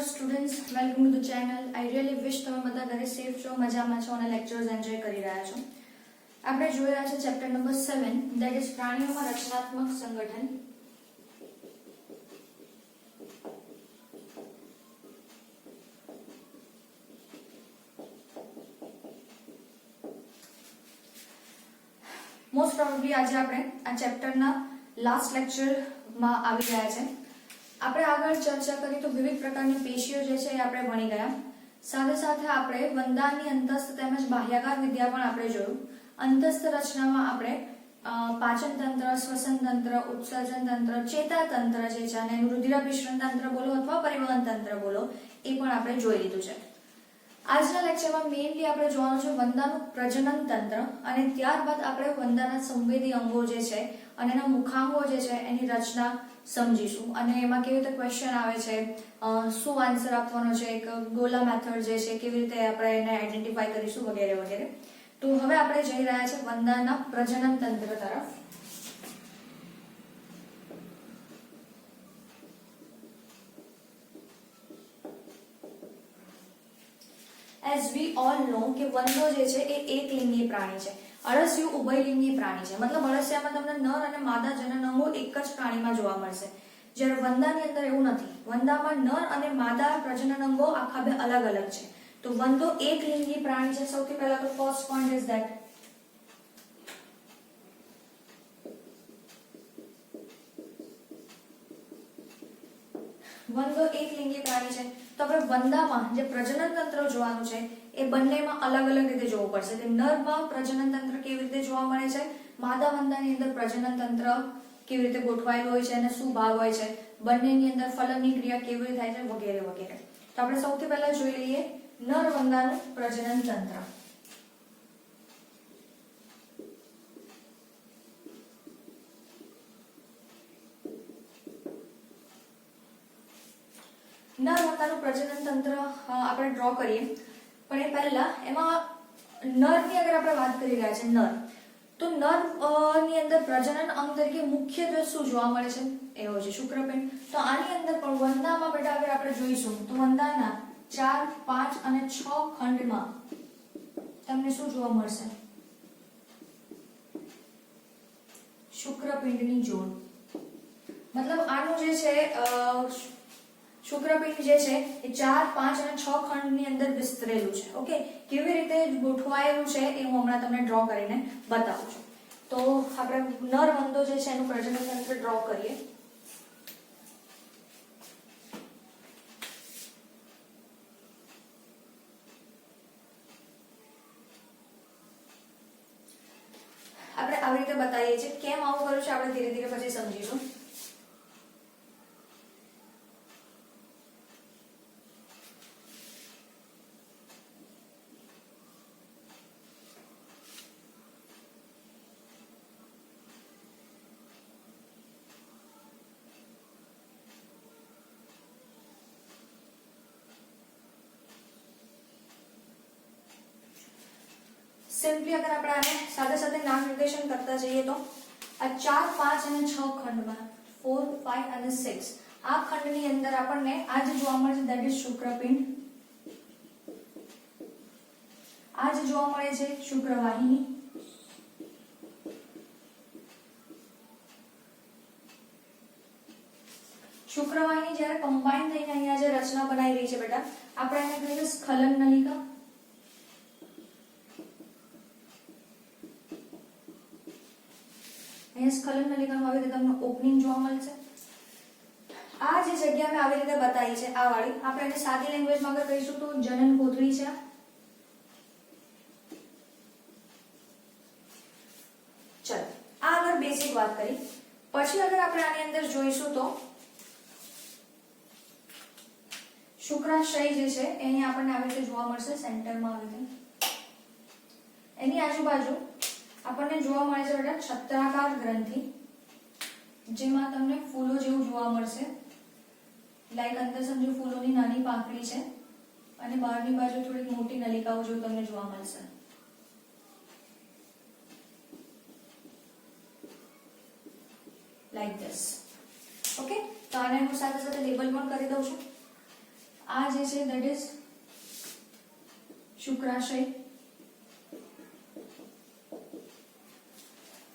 students, welcome to the channel. I really wish તમે બધા ઘરે સેફ છો, મજામાં છો અને લેક્ચર્સ એન્જોય કરી રહ્યા છો. આપણે જોઈ રહ્યા છે ચેપ્ટર નંબર 7 that is પ્રાણીઓમાં રચનાત્મક સંગઠન. મોસ્ટ પ્રોબેબલી આજે આપણે આ ચેપ્ટરના લાસ્ટ લેક્ચરમાં આવી રહ્યા છે. આપણે આગળ ચર્ચા કરી તો વિવિધ પ્રકારની પેશીઓ જે છે એ આપણે ભણી ગયા. સાથે સાથે આપણે વંદાની અંતસ્થ તેમજ બાહ્યાકાર વિદ્યા પણ આપણે જોયું. અંતસ્થ રચનામાં આપણે પાચન તંત્ર, શ્વસન તંત્ર, ઉત્સર્જન તંત્ર, ચેતા તંત્ર જે છે અને રુધિરાભિસરણ તંત્ર બોલો અથવા પરિવહન તંત્ર બોલો એ પણ આપણે જોઈ લીધું છે. આજના લેક્ચરમાં મેઇનલી આપણે જોવાનું છે વંદાનું પ્રજનન તંત્ર અને ત્યારબાદ આપણે વંદાના સંવેદી અંગો જે છે અને એના મુખાંગો જે છે એની રચના સમજીશું અને એમાં કેવી રીતે ક્વેશ્ચન આવે છે, શું આન્સર આપવાનો છે, એક ગોલા મેથડ જે છે કેવી રીતે આપણે એને આઈડેન્ટિફાઈ કરીશું વગેરે વગેરે. તો હવે આપણે જઈ રહ્યા છે વંદાના પ્રજનન તંત્ર તરફ. As we all know કે વંદો જે છે એ એકલિંગી પ્રાણી છે. અળસિયું ઉભયલિંગી પ્રાણી છે. મતલબ અળસિયામાં તમને નર અને માદા જનન અંગો એક જ પ્રાણીમાં જોવા મળશે. જ્યારે વંદાની અંદર એવું નથી. વંદામાં નર અને માદા પ્રજનન અંગો આખા બે અલગ અલગ છે. તો વંદો એકલિંગી પ્રાણી છે. સૌથી પહેલા તો ફર્સ્ટ પોઈન્ટ ઇઝ ધેટ વંદો એકલિંગી પ્રાણી છે. તો આપણે વંદામાં જે પ્રજનન તંત્ર જોવાનું છે એ બંનેમાં અલગ અલગ રીતે જોવું પડશે. કે નરમાં પ્રજનન તંત્ર કેવી રીતે જોવા મળે છે, માદા વંદાની અંદર પ્રજનન તંત્ર કેવી રીતે ગોઠવાયેલું હોય છે અને શું ભાગ હોય છે, બંનેની અંદર ફલનની ક્રિયા કેવી રીતે થાય છે વગેરે વગેરે. તો આપણે સૌથી પહેલા જોઈ લઈએ નર વંદાનું પ્રજનન તંત્ર. નર વંદાનું પ્રજનન તંત્ર આપણે ડ્રો કરીએ, પણ એ પહેલા એમાં નરની અગર આપણે વાત કરી રહ્યા છે નર, તો નર ની અંદર પ્રજનન અંગ તરીકે મુખ્યત્વે શું જોવા મળે છે એ હોય છે શુક્રપિંડ. તો આની અંદર પણ વંદામાં બેટા અગર આપણે જોઈશું તો વંદાના 4, 5 અને 6 ખંડમાં તમને શું જોવા મળશે? શુક્રપિંડની જોડ. મતલબ આનું જે છે શુક્રપિંડ જે છે એ 4, 5 અને 6 ખંડની અંદર વિસ્તરેલું છે. ઓકે, કેવી રીતે ગોઠવાયેલું છે એ હું હમણાં તમને ડ્રો કરીને બતાવું છું. તો આપણે નર વંદો જે છે એનું પ્રજનન તંત્ર ડ્રો કરીએ. આપણે આવી રીતે બતાવીએ છીએ. કેમ આવું કર્યું છે આપણે ધીરે ધીરે પછી સમજીશું. સિમ્પલી અગર આપણે આને સાથે સાથે નામ નિર્દેશન કરતા જઈએ તો આ 4, 5 અને 6 ખંડમાં 4, 5 અને 6 આ ખંડની અંદર આપણને આ જે જોવા મળે છે ધેટ ઇઝ શુક્રપિંડ. આ જે જોવા મળે છે શુક્રવાહિની. શુક્રવાહિની જ્યારે કમ્બાઈન થઈને અહીંયા જે રચના બનાવી રહી છે બેટા આપણે એને કહીએ સ્ખલન નલિકા. સ્ખલન નલિકામાં આવી રીતે તમને ઓપનિંગ જોવા મળશે. આ જે જગ્યા મેં આવી રીતે બતાવી છે આ વાળી, આપણે એને સાદી લેંગ્વેજમાં અગર કહીશું તો જનન કોથળી છે. ચલો, આ અગર બેસિક વાત કરી. પછી અગર આપણે આની અંદર જોઈશું તો શુક્રાશય જે છે એની આપણને આવી રીતે જોવા મળશે સેન્ટરમાં આવી રીતે. એની આજુબાજુ આપણને જોવા મળે છે બેટા છત્રાકાર ગ્રંથિ, જેમાં તમને ફૂલો જેવું જોવા મળશે. લાઈક અંદર સમજો ફૂલોની નાની પાંખડી છે અને બહારની બાજુ થોડીક મોટી નલિકાઓ જેવું તમને જોવા મળશે. Like this. ઓકે, તો આને હું સાથે સાથે લેબલ પણ કરી દઉં છું. આ જે છે દેટ ઇઝ શુક્રાશય.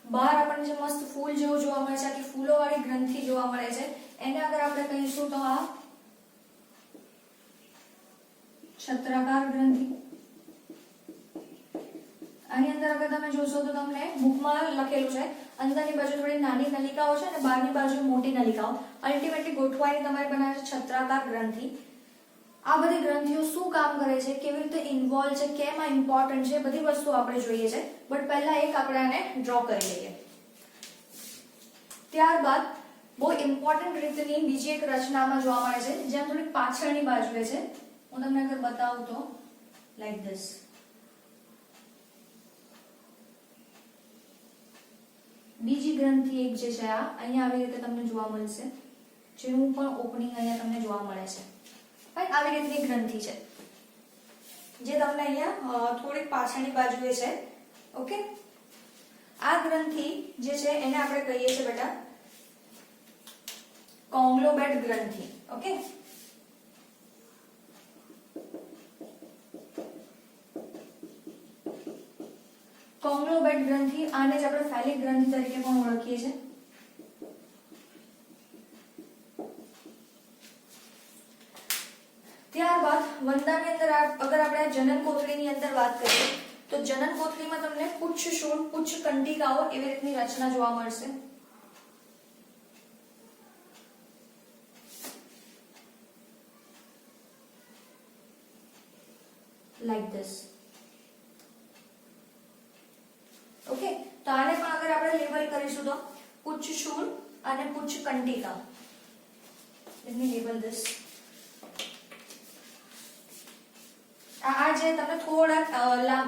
બહાર આપણને જે મસ્ત ફૂલ જેવું જોવા મળે છે, આખી ફૂલોવાળી ગ્રંથિ જોવા મળે છે, એને અગર આપણે કહીશું તો આ છત્રાકાર ગ્રંથિ. આની અંદર અગર તમે જોશો તો તમને બુકમાં લખેલું છે અંદરની બાજુ થોડી નાની નલિકાઓ છે અને બહારની બાજુ મોટી નલિકાઓ, અલ્ટિમેટલી ગોઠવાઈને તમારે બનાવે છે છત્રાકાર ગ્રંથિ. આ બધી ગ્રંથિઓ શું કામ કરે છે, કેવી રીતે ઇન્વોલ્વ છે, કેમ આ ઇમ્પોર્ટન્ટ છે, બધી વસ્તુ આપણે જોઈએ છે. બટ પહેલા એક આપણે આને ડ્રો કરી લઈએ. ત્યારબાદ બહુ ઇમ્પોર્ટન્ટ રીતની બીજી એક રચનામાં જોવા મળે છે, જ્યાં થોડી પાછળની બાજુએ છે. હું તમને અગર બતાવું તો લાઈક ધીસ. બીજી ગ્રંથિ એક જે છે આ અહીંયા આવી રીતે તમને જોવા મળશે, જેનું પણ ઓપનિંગ અહીંયા તમને જોવા મળે છે. આવી રીતની ગ્રંથિ છે જે તમને અહીંયા થોડીક પાછળની બાજુએ છે. ઓકે, આ ગ્રંથિ જે છે એને આપણે કહીએ છીએ બેટા કોંગ્લોબેટ ગ્રંથિ. ઓકે, કોંગ્લોબેટ ગ્રંથિ, આને જ આપણે ફેલિક ગ્રંથિ તરીકે પણ ઓળખીએ છીએ. ત્યારબાદ વંદાની અંદર અગર આપણે જનન કોથળીની અંદર વાત કરીએ તો જનન કોથળીમાં તમને પુચ્છ શૂળ, પુચ્છ કંટિકાઓ એવી રીતની રચના જોવા મળશે. Like this. ઓકે, તો આને પણ અગર આપણે લેબલ કરીશું તો પુચ્છ શૂળ અને પુચ્છ કંટિકા. Let me label this. આ જે તમને થોડા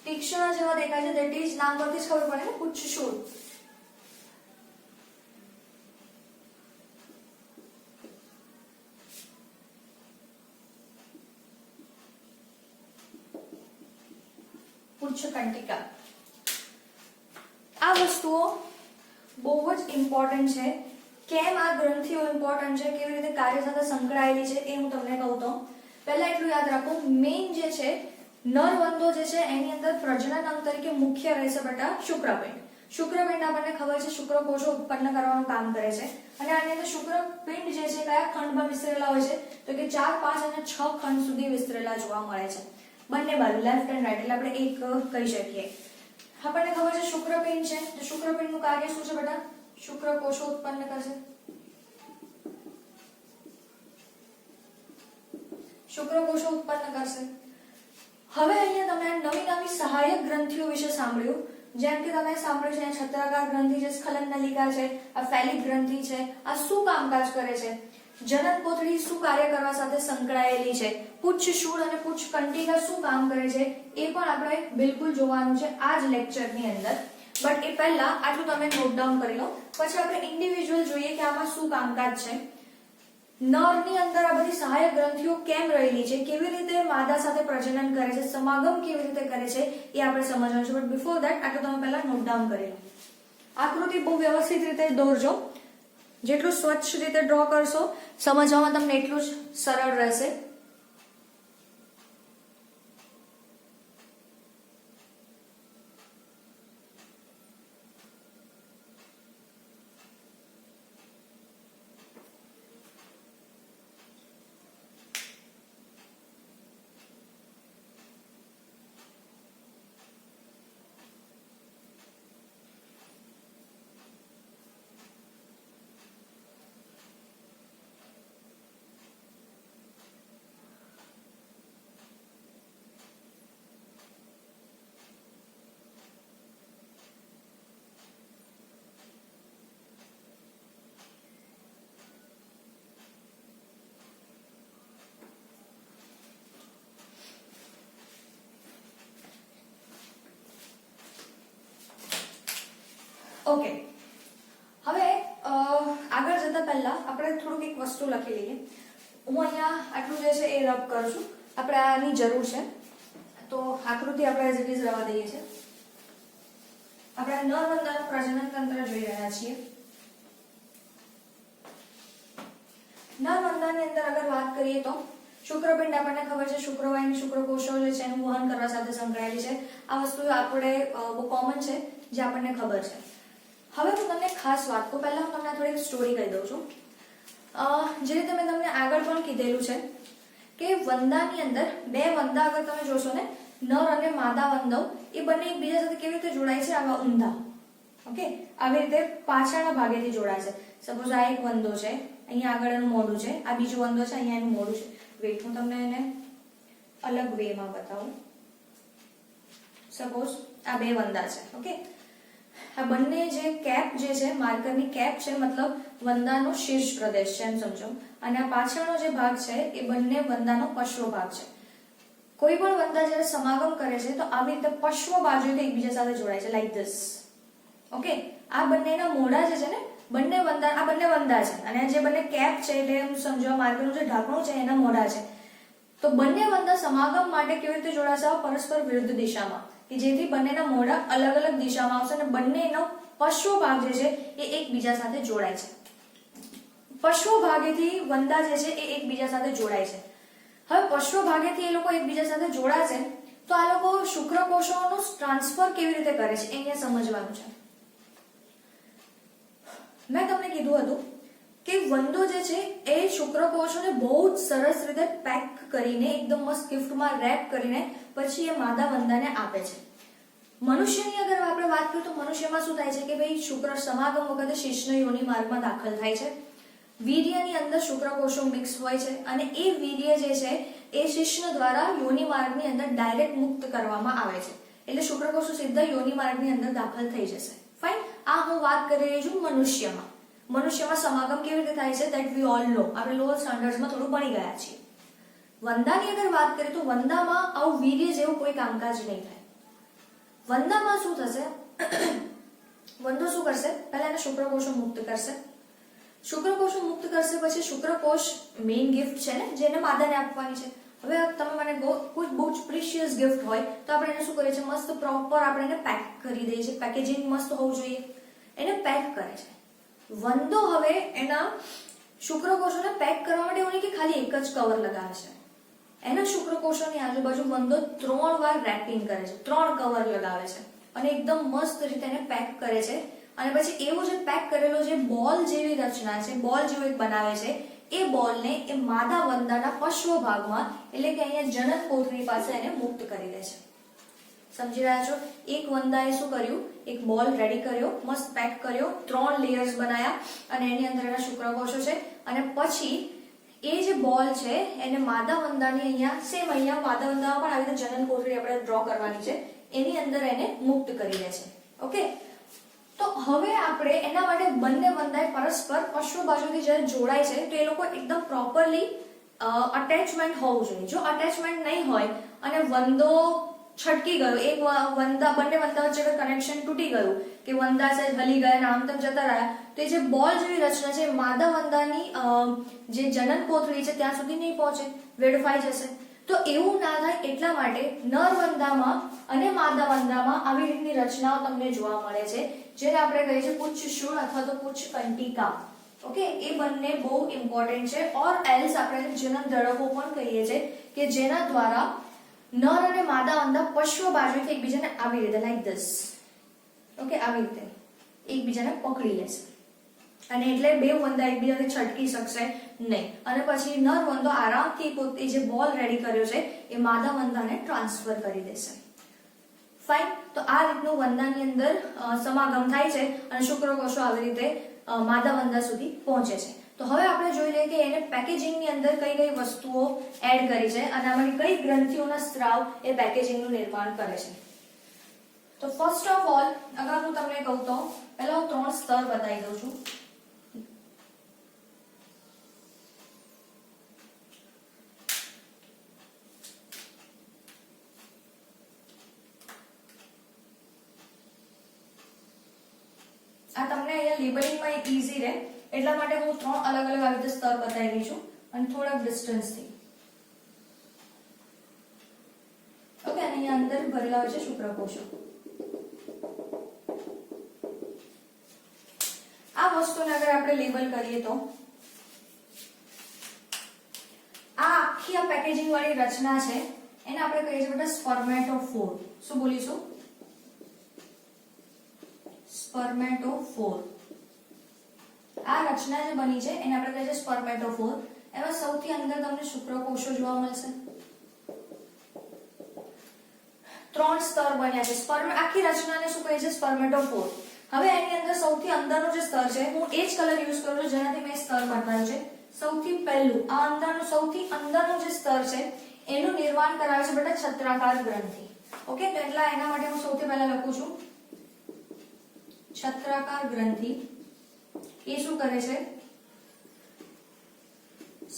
તીક્ષ્ણ જેવા દેખાય છે, દેટ ઇઝ નામ પરથી જ ખબર પડે ને, પુચ્છ શૂળ. પુચ્છ કંટિકા. આ વસ્તુઓ બહુ જ ઇમ્પોર્ટન્ટ છે. કેમ આ ગ્રંથિઓ ઇમ્પોર્ટન્ટ છે, કેવી રીતે કાર્ય સાથે સંકળાયેલી છે એ હું તમને કહું તો પહેલા એટલું યાદ રાખો, મેઇન જે છે નરવંદો જે છે એની અંદર પ્રજનન અંગ તરીકે મુખ્ય રહેશે બેટા શુક્રપિંડ. શુક્રપિંડ આપણને ખબર છે શુક્રકોષો ઉત્પન્ન કરવાનું કામ કરે છે અને આની અંદર શુક્રપિંડ જે છે કયા ખંડમાં વિસ્તરેલા હોય છે તો કે 4, 5 અને 6 ખંડ સુધી વિસ્તરેલા જોવા મળે છે બંને બાજુ, લેફ્ટ એન્ડ રાઈટ. એટલે આપણે એક કહી શકીએ. આપણને ખબર છે શુક્રપિંડ છે, તો શુક્રપિંડનું કાર્ય શું છે બેટા? શુક્રકોષો ઉત્પન્ન કરશે. શુક્રકોષો ઉત્પન્ન કરશે. હવે અહીંયા તમે નવી નવી સહાયક ગ્રંથિઓ વિશે સાંભળ્યું, જેમ કે તમે સાંભળ્યું છે છત્રાકાર ગ્રંથિ છે, સ્ખલન નલિકા છે, આ ફેલિક ગ્રંથિ છે. આ શું કામકાજ કરે છે? જનન કોથળી શું કાર્ય કરવા સાથે સંકળાયેલી છે? પુચ્છ શૂળ અને પુચ્છ કંટિકા શું કામ કરે છે એ પણ આપણે બિલકુલ જોવાનું છે આ જ લેક્ચરની અંદર. બટ એ પહેલા આટલું તમે નોટ ડાઉન કરી લો, પછી આપણે ઇન્ડિવિજ્યુઅલ જોઈએ કે આમાં શું કામકાજ છે. નરની અંદર આ બધી સહાયક ગ્રંથિઓ કેમ રહેલી છે, કેવી રીતે માદા સાથે પ્રજનન કરે છે, સમાગમ કેવી રીતે કરે છે એ આપણે સમજવાનું છે. બટ બિફોર ધેટ આટલું તમે પહેલા નોટ ડાઉન કરી લો. આકૃતિ બહુ વ્યવસ્થિત રીતે દોરજો. જેટલું સ્વચ્છ રીતે ડ્રો કરશો સમજવામાં તમને એટલું જ સરળ રહેશે. ઓકે, હવે આગળ જતા પહેલા આપણે થોડુંક એક વસ્તુ લખી લઈએ. હું અહીંયા આટલું જે છે એ રબ કરું છું. આપણે આની જરૂર છે તો આકૃતિ આપણે એઝ ઇટ ઇઝ રવા દઈએ છીએ. આપણે નરવંદાનું પ્રજનન તંત્ર જોઈ રહ્યા છીએ. નરવંદાની અંદર અગર વાત કરીએ તો શુક્રપિંડ આપણને ખબર છે શુક્રવાહિની શુક્રકોષો જે છે એનું વહન કરવા સાથે સંકળાયેલી છે. આ વસ્તુ આપણે બહુ કોમન છે જે આપણને ખબર છે. હવે હું તમને ખાસ વાત કહું પહેલા હું તમને થોડી સ્ટોરી કહી દઉં છું. જે રીતે મેં તમને આગળ પણ કીધેલું છે કે વંદાની અંદર બે વંદા અગર તમે જોશો ને નર અને માદા વંદો એ બંને એકબીજા સાથે કેવી રીતે જોડાય છે આવા ઊંધા. ઓકે, આવી રીતે પાછળના ભાગેથી જોડાય છે. સપોઝ આ એક વંદો છે, અહીંયા આગળ એનું મોઢું છે, આ બીજો વંદો છે, અહીંયા એનું મોઢું છે. વેટ હું તમને એને અલગ વેમાં બતાવું. સપોઝ આ બે વંદા છે. ઓકે, આ બંને જે કેપ જે છે માર્કરની કેપ છે મતલબ વંદાનો શીર્ષ પ્રદેશ છે એમ સમજો, અને આ પાછળનો જે ભાગ છે એ બંને વંદાનો પશ્વ ભાગ છે. કોઈ પણ વંદા જ્યારે સમાગમ કરે છે તો આવી રીતે પશ્વ બાજુથી એકબીજા સાથે જોડાય છે લાઈક ધીસ. ઓકે, આ બંનેના મોઢા જે છે ને બંને વંદા, આ બંને વંદા છે અને જે બંને કેપ છે એટલે એમ સમજો માર્કરનું જે ઢાંકણું છે એના મોઢા છે. તો બંને વંદા સમાગમ માટે કેવી રીતે જોડાશે? પરસ્પર વિરુદ્ધ દિશામાં, કે જેથી બંનેના મોઢા અલગ અલગ દિશામાં આવશે અને બંનેનો પશ્વ ભાગ જે છે એ એકબીજા સાથે જોડાય છે. પશ્વ ભાગેથી વંદા જે છે એ એકબીજા સાથે જોડાય છે. હવે પશ્વ ભાગેથી એ લોકો એકબીજા સાથે જોડાશે તો આ લોકો શુક્રકોષોનું ટ્રાન્સફર કેવી રીતે કરે છે અહીંયા સમજવાનું છે. મેં તમને કીધું હતું કે વંદો જે છે એ શુક્રકોષોને બહુ જ સરસ રીતે પેક કરીને એકદમ મસ્ત ગિફ્ટમાં રેપ કરીને પછી એ માદા વંદાને આપે છે. મનુષ્યની અગર આપણે વાત કરીએ તો મનુષ્યમાં શું થાય છે કે ભાઈ શુક્ર સમાગમ વખતે શિશ્ન યોનિ માર્ગમાં દાખલ થાય છે. વીર્યની અંદર શુક્રકોષો મિક્સ હોય છે અને એ વીર્ય જે છે એ શિશ્ન દ્વારા યોનિ માર્ગની અંદર ડાયરેક્ટ મુક્ત કરવામાં આવે છે. એટલે શુક્રકોષો સીધા યોનિ માર્ગની અંદર દાખલ થઈ જશે. ફાઇન, આ હું વાત કરી રહી છું મનુષ્યમાં. મનુષ્યમાં સમાગમ કેવી રીતે થાય છે ધેટ વી ઓલ નો, આપણે લોઅર સ્ટાન્ડર્ડ્સમાં થોડું ભણી ગયા છીએ. વંદાની અગર વાત કરીએ તો વંદામાં આવું વીર્ય જેવું કોઈ કામકાજ નહીં થાય. વંદામાં શું થશે? વંદો શું કરશે? પહેલા એને શુક્રકોષો મુક્ત કરશે. શુક્રકોષો મુક્ત કરશે પછી શુક્રકોષ મેઇન ગિફ્ટ છે ને જેને માદાને આપવાની છે. હવે તમે મને કોઈ બહુ જ પ્રિશિયસ ગિફ્ટ હોય તો આપણે એને શું કરીએ છીએ? મસ્ત પ્રોપર આપણે એને પેક કરી દઈએ છીએ. પેકેજિંગ મસ્ત હોવું જોઈએ. એને પેક કરે છે. વંદો હવે એના શુક્રકોષોને પેક કરવા માટે એવું નહીં કે ખાલી એક જ કવર લગાવે છે. એના શુક્રકોષોની આજુબાજુ વંદો 3 વાર રેપિંગ કરે છે, 3 કવર લગાવે છે અને એકદમ મસ્ત રીતે એને પેક કરે છે. અને પછી એવો જે પેક કરેલો જે બોલ જેવી રચના છે, બોલ જેવું એક બનાવે છે, એ બોલને એ માદા વંદાના પશ્વ ભાગમાં એટલે કે અહીંયા જનન કોથળી પાસે એને મુક્ત કરી દે છે. સમજી રહ્યા છો? એક વંદાએ શું કર્યું? એક બોલ રેડી કર્યો, મસ્ત પેક કર્યો, 3 લેયર્સ બનાવ્યા અને એની અંદર એના શુક્રકોષો છે અને પછી એ જે બોલ છે એને માદા વંદાની અહીંયા સેમ અહીંયા માદા વંદામાં પણ આવી રીતે જનન કોથળી આપણે ડ્રો કરવાની છે, એની અંદર એને મુક્ત કરી દે છે. ઓકે, તો હવે આપણે એના માટે બંને વંદાએ પરસ્પર પશ્વ બાજુથી જ્યારે જોડાય છે તો એ લોકો એકદમ પ્રોપરલી અટેચમેન્ટ હોવું જોઈએ. જો અટેચમેન્ટ નહીં હોય અને વંદો છટકી ગયો, એક વંદા બંને વંદા વચ્ચે કનેક્શન તૂટી ગયું કે વંદા છે હલી ગયા આમ તેમ જતા રહ્યા તો એ જે બોલ જેવી રચના છે માદા વંદાની જે જનન કોથળી છે ત્યાં સુધી નહીં પહોંચે, વેડફાઈ જશે. તો એવું ના થાય એટલા માટે નર વંદામાં અને માદા વંદામાં આવી રીતની રચનાઓ તમને જોવા મળે છે જેને આપણે કહીએ છીએ પુચ્છ શૂળ અથવા તો પુચ્છ કંટિકા. ઓકે, એ બંને બહુ ઇમ્પોર્ટન્ટ છે. ઓર એલ્સ આપણે જનન દળકો પણ કહીએ છીએ કે જેના દ્વારા નર અને માદા વંદા પશ્વ બાજુથી એકબીજાને આવી રીતે લાઈક ધીસ, ઓકે, આવી રીતે એકબીજાને પકડી લેશે અને એટલે બે વંદા એકબીજાને છટકી શકશે નહીં અને પછી નર વંદો આરામથી પોતે જે બોલ રેડી કર્યો છે એ માદા વંદાને ટ્રાન્સફર કરી દેશે. ફાઇન, તો આ રીતનું વંદાની અંદર સમાગમ થાય છે અને શુક્રકોષો આવી રીતે માદા વંદા સુધી પહોંચે છે. તો હવે આપણે જોઈ લઈએ કે એને પેકેજિંગની અંદર કઈ કઈ વસ્તુઓ એડ કરી છે અને આમાંની કઈ ગ્રંથિઓના સ્ત્રાવ એ પેકેજિંગનું નિર્માણ કરે છે. તો ફર્સ્ટ ઓફ ઓલ અગર હું તમને કહું તો પહેલા હું 3 સ્તર બતાવી દઉં છું. આ તમને અહીંયા લેબલિંગમાં એક ઈઝી રહે એટલા માટે હું 3 અલગ અલગ આવી રીતે સ્તર બતાવી રહી છું અને થોડાક ડિસ્ટન્સથી. ઓકે, અને અહીંયા અંદર ભરેલા હોય છે શુક્રકોષો. આ વસ્તુને અગર આપણે લેબલ કરીએ તો આ આખી આ પેકેજિંગ વાળી રચના છે એને આપણે કહીએ છીએ બેટા સ્પર્મેટોફોર. શું બોલીશું? સ્પર્મેટોફોર. આ રચના જે બની છે એને આપણે કહીએ છીએ સ્પર્મેટોફોર. એમાં સૌથી અંદર તમને શુક્રકોષો જોવા મળશે. 3 સ્તર બન્યા છે. આખી રચનાને શું કહે છે? સ્પર્મેટોફોર. હવે એની અંદર સૌથી અંદરનું જે સ્તર છે, હું એ જ કલર યુઝ કરું છું જેનાથી મેં સ્તર બતાવ્યું છે. સૌથી પહેલું આ અંદરનું સૌથી અંદરનું જે સ્તર છે એનું નિર્માણ કરાવે છે બેટા છત્રાકાર ગ્રંથિ. ઓકે, તો એટલા એના માટે હું સૌથી પહેલા લખું છું છત્રાકાર ગ્રંથિ. એ શું કરે છે?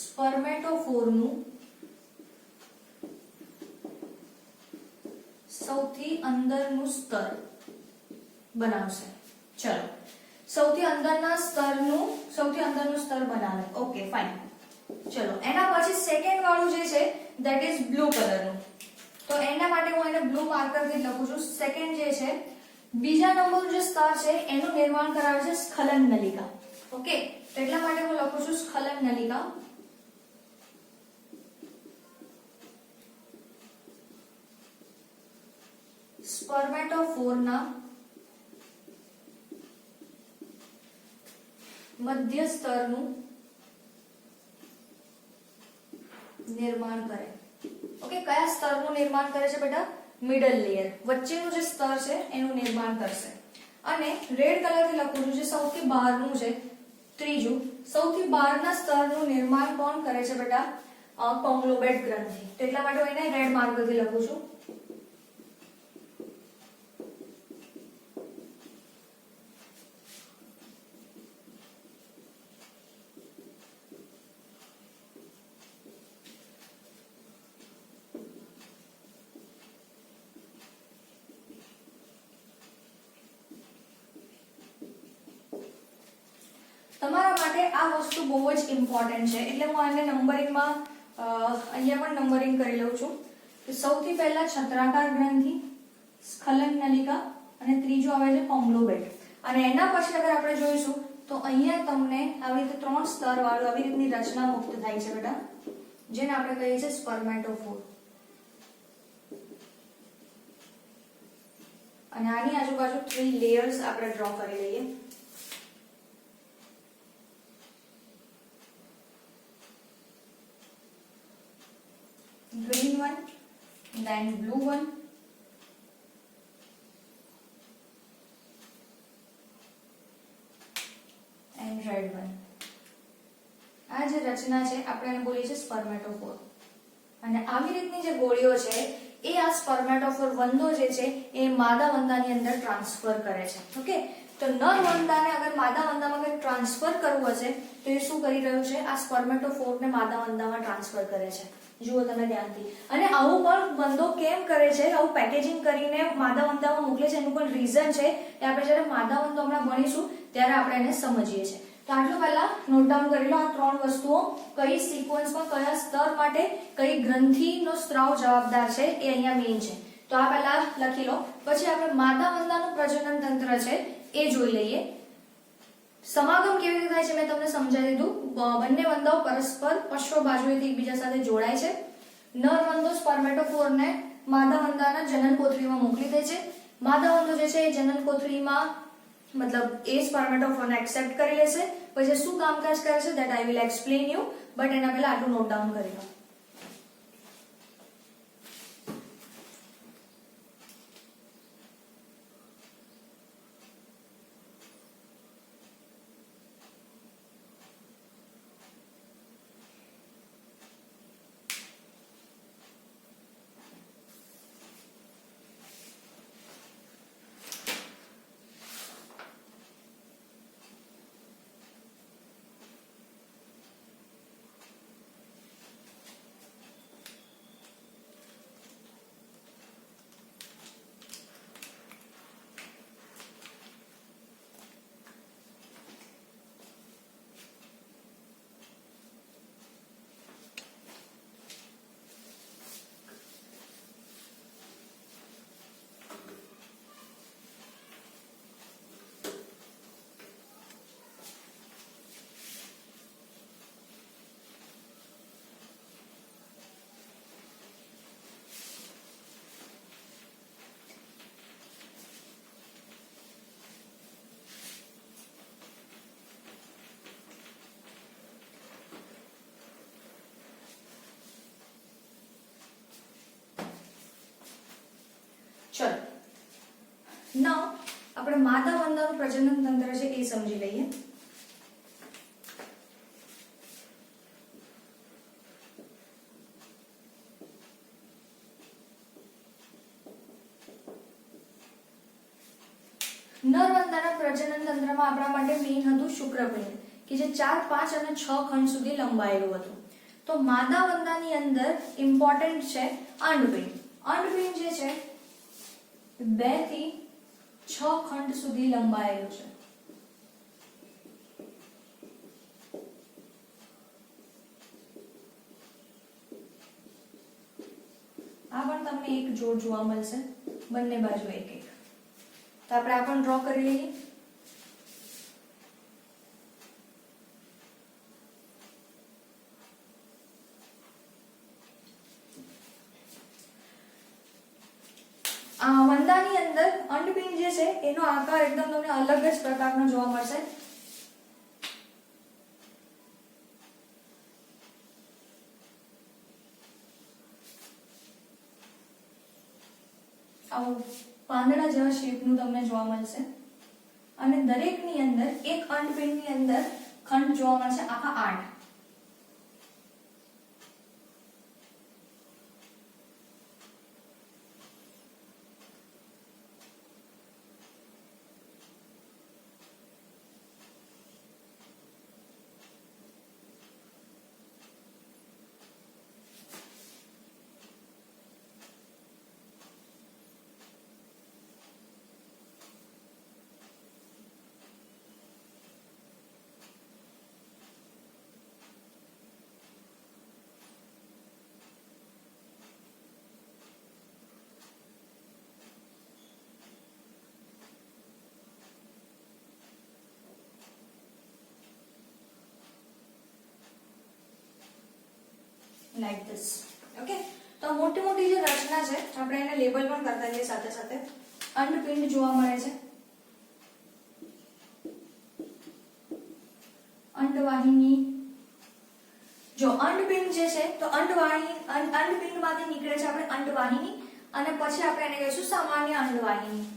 સ્પર્મેટોફોરનું સૌથી અંદરનું સ્તર બનાવશે. ચલો, સૌથી અંદરના સ્તરનું સૌથી અંદરનું સ્તર બનાવે. Okay, fine. ચલો, એના પછી સેકન્ડ વાળું જે છે ધેટ ઇઝ બ્લુ કલરનું. તો એના માટે હું એને બ્લુ માર્કરથી લખું છું. સેકન્ડ જે છે, બીજા નંબરનું જે સ્તર છે એનું નિર્માણ કરાવે છે સ્ખલન નલિકા. ઓકે, તો એટલા માટે હું લખું છું સ્ખલન નલિકા. સ્પર્મેટોફોરના મધ્ય સ્તરનું નિર્માણ કરે. ઓકે, કયા સ્તરનું નિર્માણ કરે છે બેટા? મિડલ લેયર, વચ્ચેનું જે સ્તર છે એનું નિર્માણ કરશે. અને રેડ કલરથી લખું છું જે સૌથી બહારનું છે, ત્રીજું સૌથી બહારના સ્તરનું નિર્માણ કોણ કરે છે બેટા? કોંગ્લોમેટ ગ્રંથિ. તો એટલા માટે હું એને રેડ માર્કરથી લખું છું. તમારા માટે આ વસ્તુ બહુ જ ઇમ્પોર્ટન્ટ છે એટલે હું આને નંબરિંગમાં અહીંયા પણ નંબરિંગ કરી લઉં છું. સૌથી પહેલા છત્રાકાર ગ્રંથિ, સ્ખલન નલિકા અને ત્રીજો આવે છે કોંગ્લોમેટ. અને એના પછી અગર આપણે જોઈશું તો અહીંયા તમને આવી રીતે 3 સ્તર વાળું આવી રીતની રચના મુક્ત થાય છે બેટા, જેને આપણે કહીએ છીએ સ્પર્મેટોફોર. અને આની આજુબાજુ 3 લેયર્સ આપણે ડ્રો કરી લઈએ. green one, then blue one, and red one. આ જે રચના છે આપણે એને બોલીએ છીએ સ્પર્મેટોફોર. અને આવી રીતની જે ગોળીઓ છે એ આ સ્પર્મેટોફોર વંદો જે છે એ માદા વંદાની અંદર ટ્રાન્સફર કરે છે. ઓકે, તો નર વંદાને અગર માદા વંદામાં કંઈક ટ્રાન્સફર કરવું હશે તો એ શું કરી રહ્યું છે? આ સ્પર્મેટોફોરને માદા વંદામાં ટ્રાન્સફર કરે છે. જુઓ તમે ધ્યાનથી. અને આવું પણ વંદો કેમ કરે છે, આવું પેકેજિંગ કરીને માદા વંદામાં મોકલે છે, એનું પણ રીઝન છે એ આપણે જ્યારે માદા વંદો હમણાં ભણીશું ત્યારે આપણે એને સમજીએ છીએ. તો આટલું પહેલા નોટ ડાઉન કરી લો આ 3 વસ્તુઓ કઈ સિક્વન્સમાં કયા સ્તર માટે કઈ ગ્રંથિનો સ્ત્રાવ જવાબદાર છે એ અહીંયા મેઇન છે. તો આ પહેલા લખી લો. પછી આપણે માદા વંદાનું પ્રજનન તંત્ર છે એ જોઈ લઈએ. સમાગમ કેવી રીતે થાય છે મેં તમને સમજાવી દીધું. બંને વંદાઓ પરસ્પર પશ્વ બાજુએથી એકબીજા સાથે જોડાય છે. નર વંદો સ્પર્મેટોફોરને માદા વંદાના જનનકોથળીમાં મોકલી દે છે. માદા વંદો જે છે એ જનનકોથળીમાં મતલબ એ સ્પર્મેટોફોરને એક્સેપ્ટ કરી લેશે. પછી શું કામકાજ કરે છે that I will explain you, but એના પહેલા આટલું નોટ ડાઉન કરી લો. નાઉ આપણે માદા વંદાનું પ્રજનન તંત્ર છે એ સમજી લઈએ. નરવંદાના પ્રજનન તંત્રમાં આપણા માટે મેઇન હતું શુક્રપિંડ કે જે 4, 5 અને 6 ખંડ સુધી લંબાયેલું હતું. તો માદા વંદાની અંદર ઇમ્પોર્ટન્ટ છે અંડપિંડ. અંડપિંડ જે છે 2 થી 6 ખંડ સુધી લંબાયેલું છે. આ પણ તમને એક જોડ જોવા મળશે, બંને બાજુ એક એક. તો આપણે આ પણ ડ્રો કરી લઈએ. વંદાની અંદર અંડપિંડ જે છે એનો આકાર એકદમ તમને અલગ જ પ્રકારનો જોવા મળશે. આવું પાંદડા જેવા શેપનું તમને જોવા મળશે અને દરેકની અંદર એક અંડપિંડની અંદર ખંડ જોવા મળશે આખા 8. Like this. Okay, તો મોટી મોટી જે રચના છે આપણે એને લેબલ પણ કરતા જઈએ સાથે સાથે. અંડપિંડ જોવા મળે છે, અંડવાહિની. જો અંડપિંડ જે છે તો અંડપિંડમાંથી નીકળે છે આપણે અંડવાહિની અને પછી આપણે એને કહીશું સામાન્ય અંડવાહિની.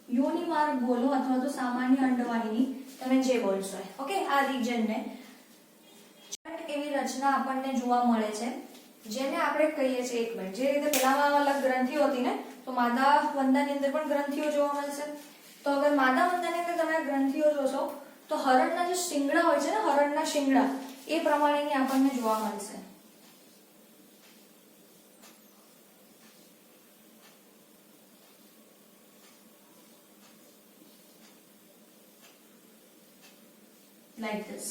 યોની માર્ગ બોલો અથવા તો સામાન્ય અંડવાહિની, તમે જે બોલશો. ઓકે, આ રિજનને એવી રચના આપણને જોવા મળે છે જેને આપણે કહીએ છીએ એક મિનિટ, જે રીતે પહેલામાં અલગ ગ્રંથિઓ હતી ને, તો માદા વંદાની અંદર પણ ગ્રંથિઓ જોવા મળશે. તો અગર માદા વંદાની અંદર તમે ગ્રંથિઓ જોશો તો હરણના જે શિંગડા હોય છે ને, હરણના શિંગડા એ પ્રમાણેની આપણને જોવા મળશે. Like this.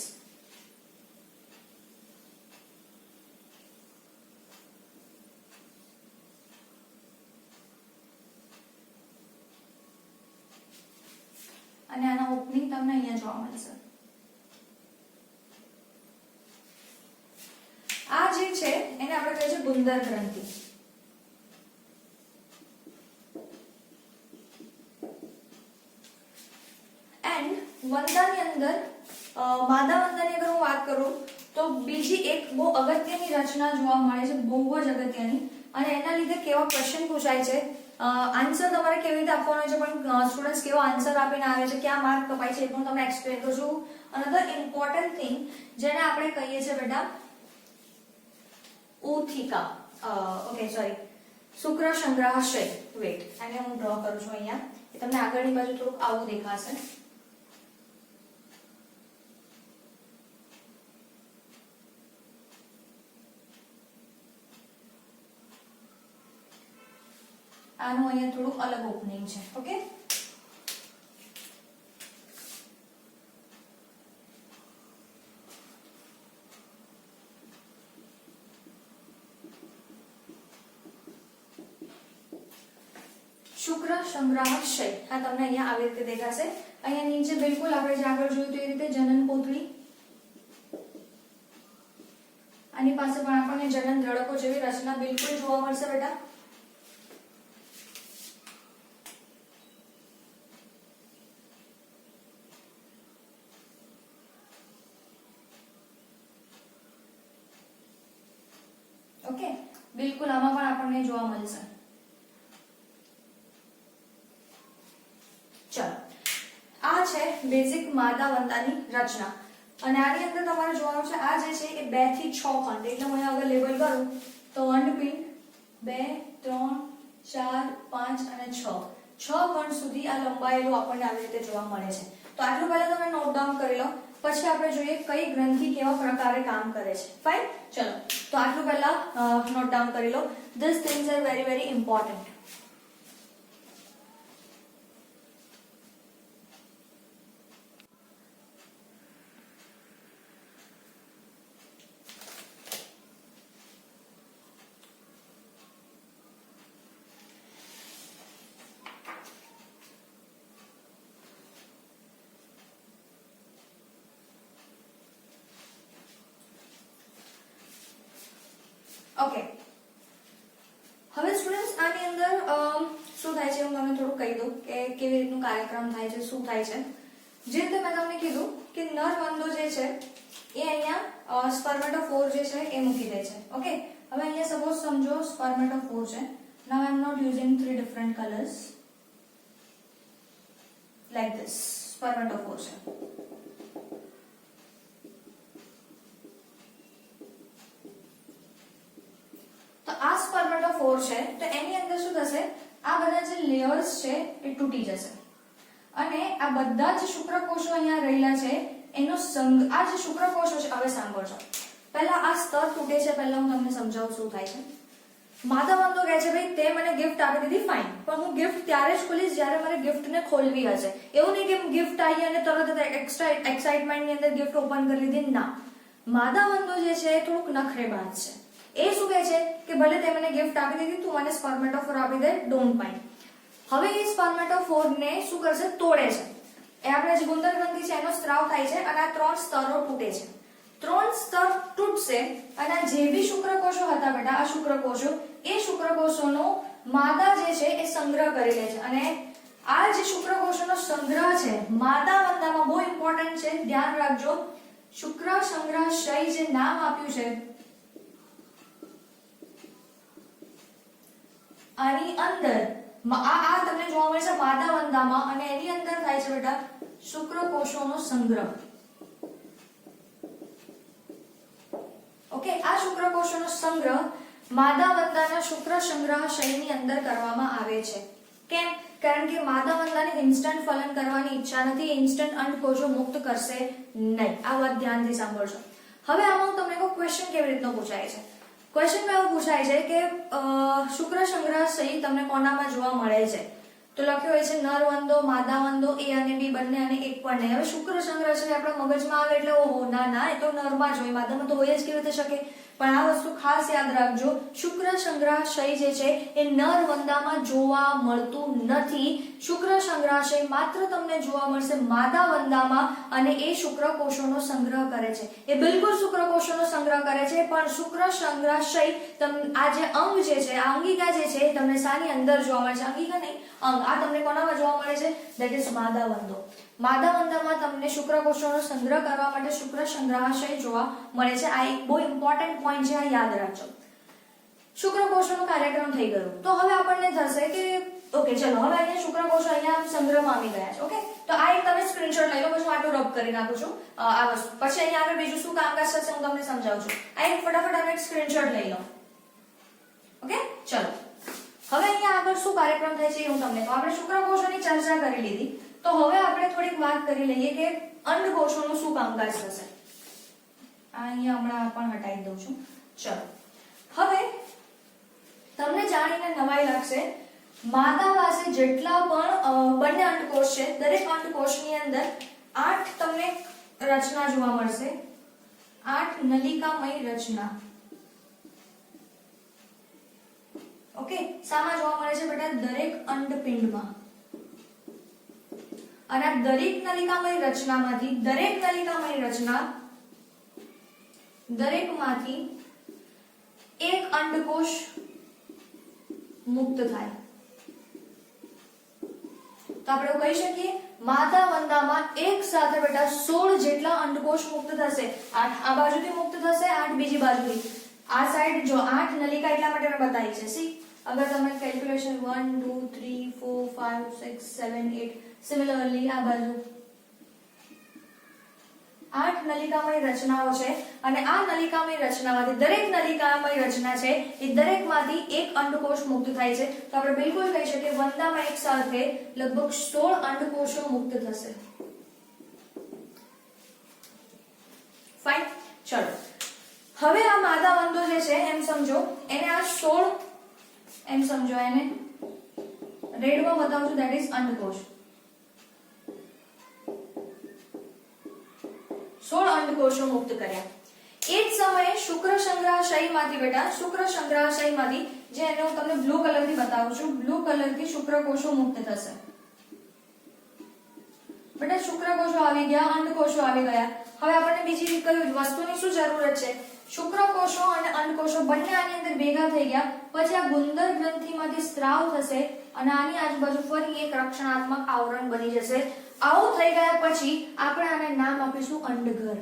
અને આના ઓપનિંગ તમને અહીંયા જોવા મળશે. આ જે છે એને આપણે કહીએ છીએ ગુંદર ગ્રંથિ. એન્ડ વંદાની અંદર માદા વંદાની અગર હું વાત કરું તો બીજી એક બહુ અગત્યની રચના જોવા મળે છે, બહુ જ અગત્યની, અને એના લીધે કેવા ક્વેશ્ચન પૂછાય છે, આન્સર તમારે કેવી રીતે આપવાનો છે, પણ સ્ટુડન્ટ્સ કેવો આન્સર આપીને આવે છે, ક્યાં માર્ક કપાય છે એ પણ તમને એક્સપ્લેન કરું છું. અનધર ઇમ્પોર્ટન્ટ થિંગ જેને આપણે કહીએ છીએ બેટા ઉથિકા, ઓકે સોરી, શુક્ર સંગ્રહાશય. વેટ, આને હું ડ્રો કરું છું અહીંયા, તમને આગળની બાજુ થોડુંક આવું દેખાશે. આનું અહીંયા થોડું અલગ ઓપનિંગ છે. ઓકે, શુક્ર સંગ્રાહક આ તમને અહીંયા આવી રીતે દેખાશે. અહીંયા નીચે બિલકુલ આપણે જે આગળ જોયું એ રીતે જનન કોથળી, આની પાસે પણ આપણને જનન દ્રડકો જેવી રચના બિલકુલ જોવા મળશે બેટા. ઓકે, બિલકુલ આમાં પણ આપણને જોવા મળશે. ચલો, આ છે બેઝિક માદા વંદાની રચના અને આની અંદર તમારે જોવાનું છે આ જે છે એ 2 થી 6 ખંડ. એટલે હું અહીંયા આગળ લેબલ કરું તો અંડપિંડ 2, 3, 4, 5 અને 6 ખંડ સુધી આ લંબાયેલું આપણને આવી રીતે જોવા મળે છે. તો આટલું પહેલા તમે નોટ ડાઉન કરી લો, પછી આપણે જોઈએ કઈ ગ્રંથિ કેવા પ્રકારે કામ કરે છે. ફાઇન, ચલો તો આટલું પહેલા નોટ ડાઉન કરી લો. This things are very very important. Okay, હવે સ્ટુડન્ટ્સ આની અંદર શું થાય છે હું તમને થોડું કહી દઉં કે કેવી રીતનું કાર્યક્રમ થાય છે, શું થાય છે. જે રીતે મેં તમને કીધું કે નર વંદો જે છે એ અહીંયા સ્પર્મેટોફોર જે છે એ મૂકી દે છે. ઓકે, હવે અહીંયા સપોઝ સમજો સ્પર્મેટોફોર છે. Now I am not using 3 different colours like this. Spermatophore છે. તો આ સ્પર્મેટોફોર છે તો એની અંદર શું થશે, આ બધા જે લેયર્સ છે એ તૂટી જશે અને આ બધા જ શુક્રકોષો અહીંયા રહેલા છે એનો સંગ, આ જે શુક્રકોષો છે, હવે સાંભળજો, પહેલા આ સ્તર તૂટે છે, પહેલા હું તમને સમજાવું શું થાય છે. માદા વંદો કહે છે ભાઈ તે મને ગિફ્ટ આપી દીધી, ફાઇન, પણ હું ગિફ્ટ ત્યારે જ ખોલીશ જ્યારે મારે ગિફ્ટને ખોલવી હશે. એવું નહીં કે ગિફ્ટ આવી અને તરત જ એક્સ્ટ્રા એક્સાઇટમેન્ટની અંદર ગિફ્ટ ઓપન કરી લીધી, ના. માદા વંદો જે છે એ થોડુંક નખરેબાજ છે. એ શું કહે છે કે ભલે તે મને ગિફ્ટ આપી દીધી, તું મને સ્પર્મેટોફોર આપી દે, ડોન્ટ માઇન્ડ. હવે એ સ્પર્મેટોફોરને શું કરશે, તોડે છે. એ આપણે જે ગુંદર ગ્રંથિ છે એનો સ્ત્રાવ થાય છે અને આ 3 સ્તરો તૂટે છે. 3 સ્તર તૂટશે અને જે બી શુક્રકોષો હતા બેટા, આ શુક્રકોષો, એ શુક્રકોષોનો માદા જે છે એ સંગ્રહ કરી લે છે અને આ જે શુક્રકોષોનો સંગ્રહ છે માદા વંદામાં બહુ ઇમ્પોર્ટન્ટ છે, ધ્યાન રાખજો. શુક્ર સંગ્રહાશય જે નામ આપ્યું છે આની અંદર આ તમને જોવા મળે છે માદા વંદામાં અને એની અંદર થાય છે બેટા શુક્રકોષોનો સંગ્રહ. ઓકે, આ શુક્રકોષોનો સંગ્રહ માદા વંદાના શુક્ર સંગ્રહાશયની અંદર કરવામાં આવે છે. કેમ? કારણ કે માદા વંદાને ઇન્સ્ટન્ટ ફલન કરવાની ઈચ્છા નથી, ઇન્સ્ટન્ટ અંડકોષો મુક્ત કરશે નહીં. આ વાત ધ્યાનથી સાંભળજો. હવે આમાં તમને કોઈ ક્વેશ્ચન કેવી રીતનો પૂછાય છે. ક્વેશ્ચનમાં એવું પૂછાય છે કે શુક્ર સંગ્રહાશય તમને કોનામાં જોવા મળે છે, તો લખ્યું હોય છે નર વંદો, માદા વંદો, એ અને બી બંને અને એક પણ નહીં. હવે શુક્ર સંગ્રહાશય આપણા મગજમાં આવે એટલે ઓહો ના ના એ તો નરમાં જ હોય, માદામાં તો હોય જ કેવી રીતે શકે. પણ આ વસ્તુ ખાસ યાદ રાખજો, શુક્ર સંગ્રહાશય જે છે એ નર વંદામાં જોવા મળતું નથી. શુક્ર સંગ્રહાશય માત્ર તમને જોવા મળશે માદા વંદામાં અને એ શુક્રકોષોનો સંગ્રહ કરે છે. એ બિલકુલ શુક્રકોષોનો સંગ્રહ કરે છે, પણ શુક્ર સંગ્રહાશય આ જે અંગ જે છે, આ અંગિકા જે છે એ તમને શાની અંદર જોવા મળે છે, અંગિકા નહીં અંગ. આ તમને કોનામાં જોવા મળે છે, ધેટ ઇઝ માદા વંદો. માદા વંદામાં તમને શુક્રકોષોનો સંગ્રહ કરવા માટે શુક્ર સંગ્રહાશય જોવા મળે છે. આ એક બહુ ઇમ્પોર્ટન્ટ પોઈન્ટ છે, આ યાદ રાખજો. શુક્રકોષોનો કાર્યક્રમ થઈ ગયો તો હવે આપણને થશે કે ઓકે ચલો હવે અહીંયા શુક્રકોષો અહીંયા સંગ્રહમાં આવી ગયા છે. ઓકે, તો આ એક તમે સ્ક્રીનશોટ લઈ લો, પછી હું આટલું રબ કરી નાખું છું આ વસ્તુ, પછી અહીંયા આગળ બીજું શું કામકાજ થશે હું તમને સમજાવું છું. આ એક ફટાફટ આનો એક સ્ક્રીનશોટ લઈ લો. ઓકે, ચલો હવે અહીંયા આગળ શું કાર્યક્રમ થાય છે એ હું તમને કહું. આપણે શુક્રકોષોની ચર્ચા કરી લીધી, તો હવે આપણે થોડીક વાત કરી લઈએ કે અંડકોષોનું શું કામકાજ થશે. અહીંયા હમણાં પણ હટાવી દઉં છું. ચલો હવે તમને જાણીને નવાઈ લાગશે, માદા પાસે જેટલા પણ બંને અંડકોષ છે દરેક અંડકોષની અંદર 8 તમને રચના જોવા મળશે, 8 નલિકામય રચના. ઓકે, સામા જોવા મળે છે બેટા દરેક અંડપિંડમાં. અને આ દરેક નલિકામય રચનામાંથી દરેકમાંથી એક અંડકોષ મુક્ત થાય. તો આપણે કહી શકીએ માદા વંદામાં એક સાથે બેટા 16 જેટલા અંડકોષ મુક્ત થશે. 8 આ બાજુથી મુક્ત થશે, 8 બીજી બાજુથી. આ સાઈડ જો 8 નલિકા એટલા માટે મેં બતાવી છે. સી અગર તમે કેલ્ક્યુલેશન 1 2 3 4 5 6 7 8 સિમિલરલી આ બાજુ 8 નલિકામય રચનાઓ છે અને આ નલિકામય રચનામાંથી દરેક નલિકામય રચના છે એ દરેકમાંથી એક અંડકોષ મુક્ત થાય છે. તો આપણે બિલકુલ કહી શકીએ વંદામાં એક સાથે લગભગ 16 અંડકોષો મુક્ત થશે. ફાઇન. ચલો હવે આ માદા વંદો જે છે એમ સમજો એને આ 16 એમ સમજો એને રેડમાં બતાવું છું ધેટ ઇઝ અંડકોષ. 16 અંડકોષો મુક્ત કર્યા. એ જ સમયે શુક્ર સંગ્રહાશયમાંથી બેટા શુક્ર સંગ્રહાશયમાંથી જે એને હું તમને બ્લુ કલરથી બતાવું છું બ્લુ કલરથી શુક્રકોષો મુક્ત થશે. બેટા શુક્રકોષો આવી ગયા અંડકોષો આવી ગયા. હવે આપણને બીજી કઈ વસ્તુની શું જરૂરત છે? શુક્રકોષો અને અંડકોષો બંને આની અંદર ભેગા થઈ ગયા પછી આ ગુંદર ગ્રંથિમાંથી સ્ત્રાવ થશે અને આની આજુબાજુ ફરી એક રક્ષણાત્મક આવરણ બની જશે. આવું થઈ ગયા પછી આપણે આને નામ આપીશું અંડઘર.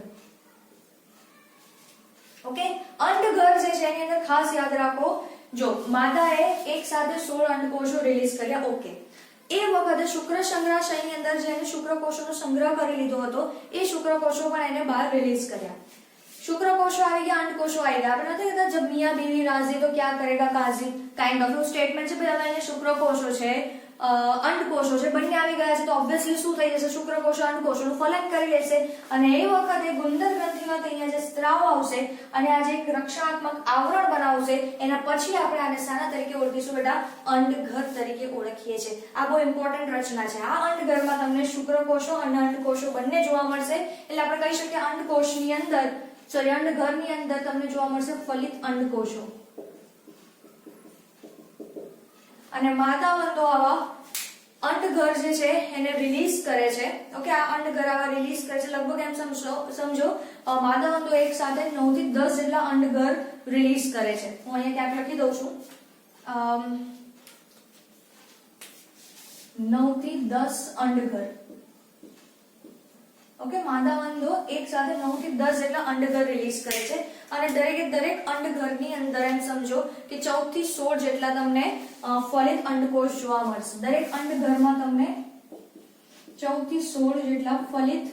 ઓકે, અંડઘર જે છે એની અંદર ખાસ યાદ રાખો જો માદાએ એક સાથે 16 અંડકોષો રિલીઝ કર્યા. ઓકે, એ વખતે શુક્ર સંગ્રહાશયની અંદર જેને શુક્રકોષોનો સંગ્રહ કરી લીધો હતો એ શુક્રકોષો પણ એને બહાર રિલીઝ કર્યા. शुक्रकोशो आ गया अंडकोशो आएगा. આપણે નથી કહેતા જબ મિયા બીવી રાજી તો क्या करेगा काजी काइंड ऑफ સ્ટેટમેન્ટ છે ભાઈ અહીંયા શુક્રકોશો છે અંડકોશો છે બંને આવી ગયા છે તો ઓબ્વિયસલી શું થઈ જશે શુક્રકોશો અંડકોશોનું ફલન કરી લેશે અને એ વખતે ગુંદર ગ્રંથિમાં અહીંયા જે સ્ત્રાવ આવશે અને આ જે એક રક્ષણાત્મક આવરણ બનાવશે એના પછી આપણે આને શાના તરીકે ઓળખીશું બેટા અંડઘર તરીકે ઓળખીએ છીએ. આ બહુ ઇમ્પોર્ટન્ટ રચના છે. આ અંડઘરમાં તમને શુક્રકોશો અને અંડકોશો બંને જોવા મળશે એટલે આપણે કહી શકીએ અંડકોશની અંદર અંડઘરની અંદર તમને જોવા મળશે ફલિત અંડકોષો અને માદા વંદો આવા અંડઘર જે છે એને રિલીઝ કરે છે. ઓકે, આ અંડઘર આવા રિલીઝ કરે છે લગભગ એમ સમજો માદા વંદો એક સાથે 9 થી 10 જેટલા અંડઘર રિલીઝ કરે છે. હું અહીંયા ક્યાંક લખી દઉં છું 9 થી 10 અંડઘર. ઓકે, માદા વંદો એક સાથે 9 થી 10 જેટલા અંડઘર રિલીઝ કરે છે અને દરેક અંડઘરની અંદર એમ સમજો કે 14 થી 16 જેટલા તમને ફલિત અંડકોષ જોવા મળશે. દરેક અંડઘરમાં તમને 14 થી 16 જેટલા ફલિત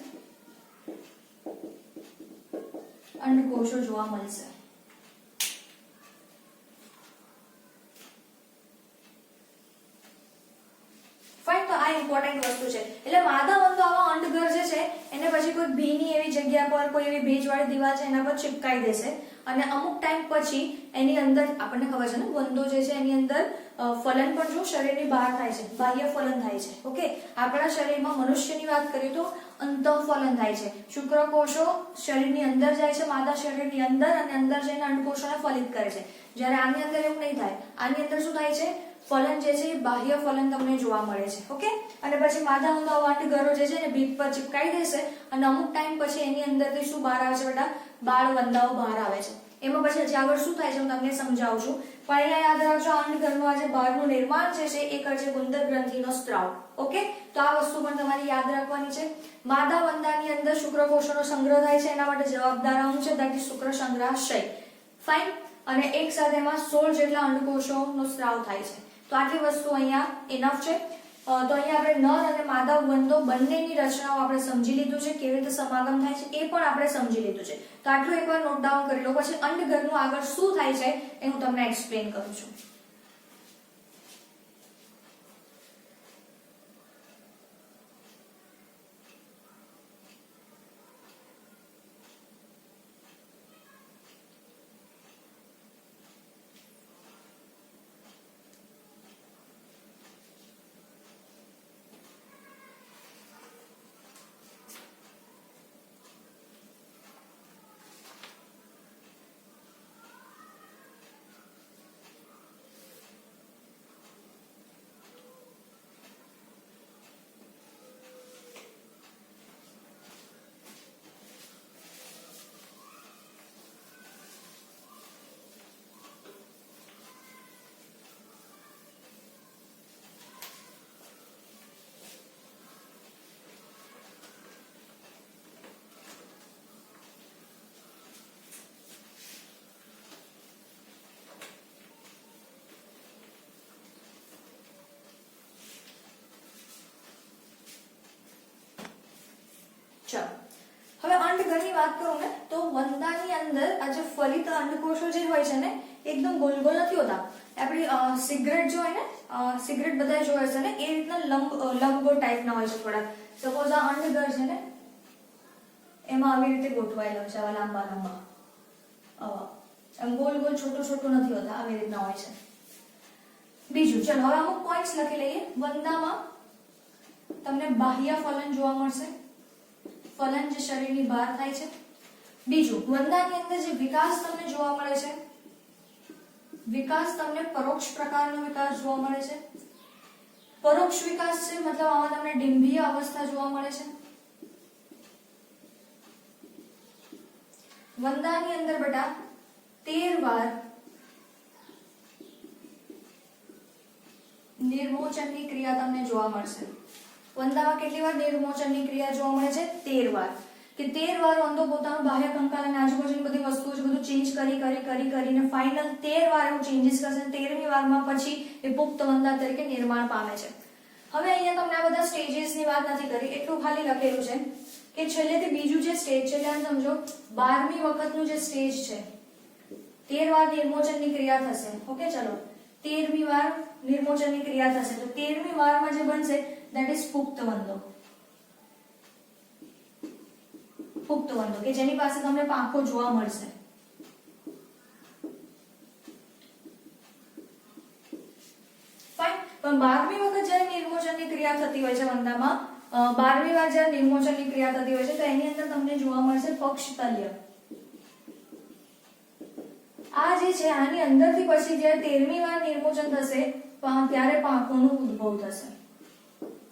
અંડકોષો જોવા મળશે. ફાઇન, તો આ ઇમ્પોર્ટન્ટ વસ્તુ છે. એટલે માદા વંદો આવા અંડઘર જે છે એને પછી કોઈ ભીની એવી જગ્યા પર કોઈ એવી ભેજવાળી દિવાલ છે એના પર ચિપકાઈ દેશે અને અમુક ટાઈમ પછી એની અંદર આપણને ખબર છે ને વંદો જે છે એની અંદર ફલન પણ જો શરીરની બહાર થાય છે બાહ્ય ફલન થાય છે. ઓકે, આપણા શરીરમાં મનુષ્યની વાત કરીએ તો અંતઃફલન થાય છે. શુક્રકોષો શરીરની અંદર જાય છે માદા શરીરની અંદર અને અંદર જઈને અંડકોષોને ફલિત કરે છે. જ્યારે આની અંદર એવું નહીં થાય. આની અંદર શું થાય છે ફલન જે છે એ બાહ્ય ફલન તમને જોવા મળે છે. ઓકે, અને પછી માદા વંદો અંડઘરો જે છે ને ભીત પર ચિપકાઈ દેશે અને અમુક ટાઈમ પછી એની અંદરથી શું બહાર આવે છે બેટા બાળ વંદાઓ બહાર આવે છે. એમાં પછી હજી આગળ શું થાય છે હું તમને સમજાવું છું પણ અહીંયા યાદ રાખજો અંડઘરનું આ જે બહારનું નિર્માણ જે છે એ કરશે ગુંદર ગ્રંથિનો સ્ત્રાવ. ઓકે, તો આ વસ્તુ પણ તમારે યાદ રાખવાની છે. માદા વંદાની અંદર શુક્રકોષોનો સંગ્રહ થાય છે એના માટે જવાબદાર અંગ છે that is શુક્ર સંગ્રહાશય. ફાઇન, અને એક સાથે એમાં 16 જેટલા અંડકોષોનો સ્ત્રાવ થાય છે. તો આટલી વસ્તુ અહીંયા ઇનફ છે. તો અહીંયા આપણે નર અને માદા વંદો બંનેની રચનાઓ આપણે સમજી લીધું છે કેવી રીતે સમાગમ થાય છે એ પણ આપણે સમજી લીધું છે. તો આટલું એકવાર નોટ ડાઉન કરી લો પછી અંડઘરનું આગળ શું થાય છે એ હું તમને એક્સપ્લેન કરું છું. વાત કરું ને તો વંદાની અંદર આ જે ફલિત અંડકોષો જે હોય છે ને એકદમ ગોલ ગોલ નથી હોતા. આપણી સિગરેટ જો હોય ને સિગરેટ બધા જોવે છે ને એ રીતના લંબગોળ ટાઈપના હોય છે થોડા. સપોઝ આ અંડગર છે ને એમાં આવી રીતે ગોઠવાયેલો છે, આવા લાંબા લાંબા એમ ગોલ ગોલ છોટું છોટું નથી હોતા, આવી રીતના હોય છે. બીજું ચલો હવે અમુક પોઈન્ટ્સ લખી લઈએ. વંદામાં તમને બાહ્ય ફલન જોવા મળશે, ફલન જે શરીરની બહાર થાય છે. બીજું વંદાની અંદર જે વિકાસ તમને જોવા મળે છે, વિકાસ તમને પરોક્ષ પ્રકારનો વિકાસ જોવા મળે છે. પરોક્ષ વિકાસ છે મતલબ આમાં તમને ડિંભીય અવસ્થા જોવા મળે છે. વંદાની અંદર બેટા 13 વાર નિર્મોચનની ક્રિયા તમને જોવા મળશે. વંદામાં કેટલી વાર નિર્મોચનની ક્રિયા જોવા મળે છે? 13 વાર. કે 13 વાર વંદો પોતાનું બાહ્ય કંકાલ અને આજુબાજુની બધી વસ્તુઓ છે બધું ચેન્જ કરીને ફાઇનલ 13 વાર એવું ચેન્જીસ કરશે. 13મી વારમાં પછી એ પુખ્ત વંદા તરીકે નિર્માણ પામે છે. હવે અહીંયા તમને આ બધા સ્ટેજીસની વાત નથી કરી, એટલું ખાલી લખેલું છે કે છેલ્લેથી બીજું જે સ્ટેજ છે ધ્યાન સમજો, 12મી વખતનું જે સ્ટેજ છે 13 વાર નિર્મોચનની ક્રિયા થશે. ઓકે ચલો 13મી વાર નિર્મોચનની ક્રિયા થશે તો 13મી વારમાં જે બનશે that is પુખ્ત વંદો. પુખ્ત વંદો કે જેની પાસે તમને પાંખો જોવા મળશે. ફાઇન. પણ 12મી વખત જ્યારે નિર્મોચનની ક્રિયા થતી હોય છે વંદામાં, 12મી વાર જ્યારે નિર્મોચનની ક્રિયા થતી હોય છે તો એની અંદર તમને જોવા મળશે પક્ષતલ્ય. આ જે છે આની અંદરથી પછી જ્યારે 13મી વાર નિર્મોચન થશે ત્યારે પાંખોનો ઉદ્ભવ થશે.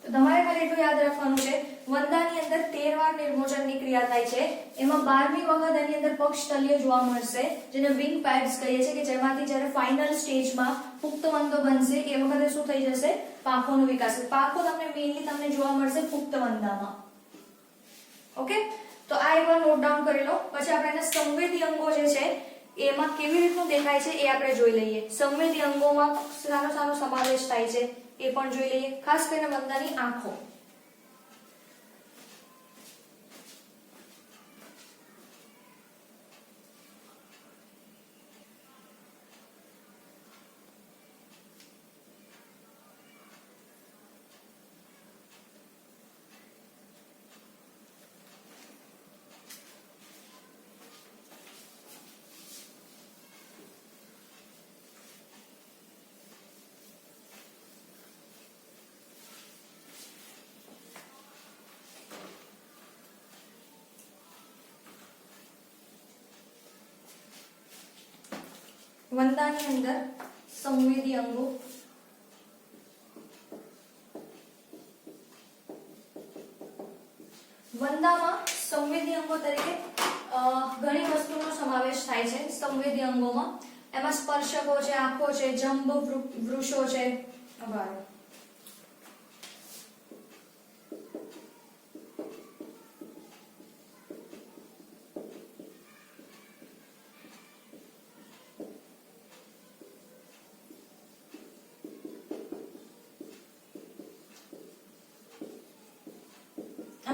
તો તમારે ખાલી એટલું યાદ રાખવાનું છે વંદાની અંદર 13 વાર નિર્મોચનની ક્રિયા થાય છે, એમાં 12મી વખત એની અંદર પક્ષતલ્ય જોવા મળશે જેને વિંગ પાઇપ્સ કહીએ છીએ, કે જેમાંથી જ્યારે ફાઇનલ સ્ટેજમાં પુખ્ત વંદો બનશે એ વખતે શું થઈ જશે? પાંખોનો વિકાસ. પાંખો તમને મેઇનલી તમને જોવા મળશે પુખ્ત વંદામાં. ઓકે તો આ એકવાર નોટ ડાઉન કરી લો. પછી આપણે એના સંવેદી અંગો જે છે એમાં કેવી રીતનું દેખાય છે એ આપણે જોઈ લઈએ. સંવેદી અંગોમાં સાનો સમાવેશ થાય છે એ પણ જોઈ લઈએ. ખાસ કરીને વંદાની આંખો. વંદાની અંદર સંવેદી અંગો. વંદામાં સંવેદી અંગો તરીકે ઘણી વસ્તુનો સમાવેશ થાય છે. સંવેદી અંગોમાં એમાં સ્પર્શકો છે, આંખો છે, જંબ વૃષો છે.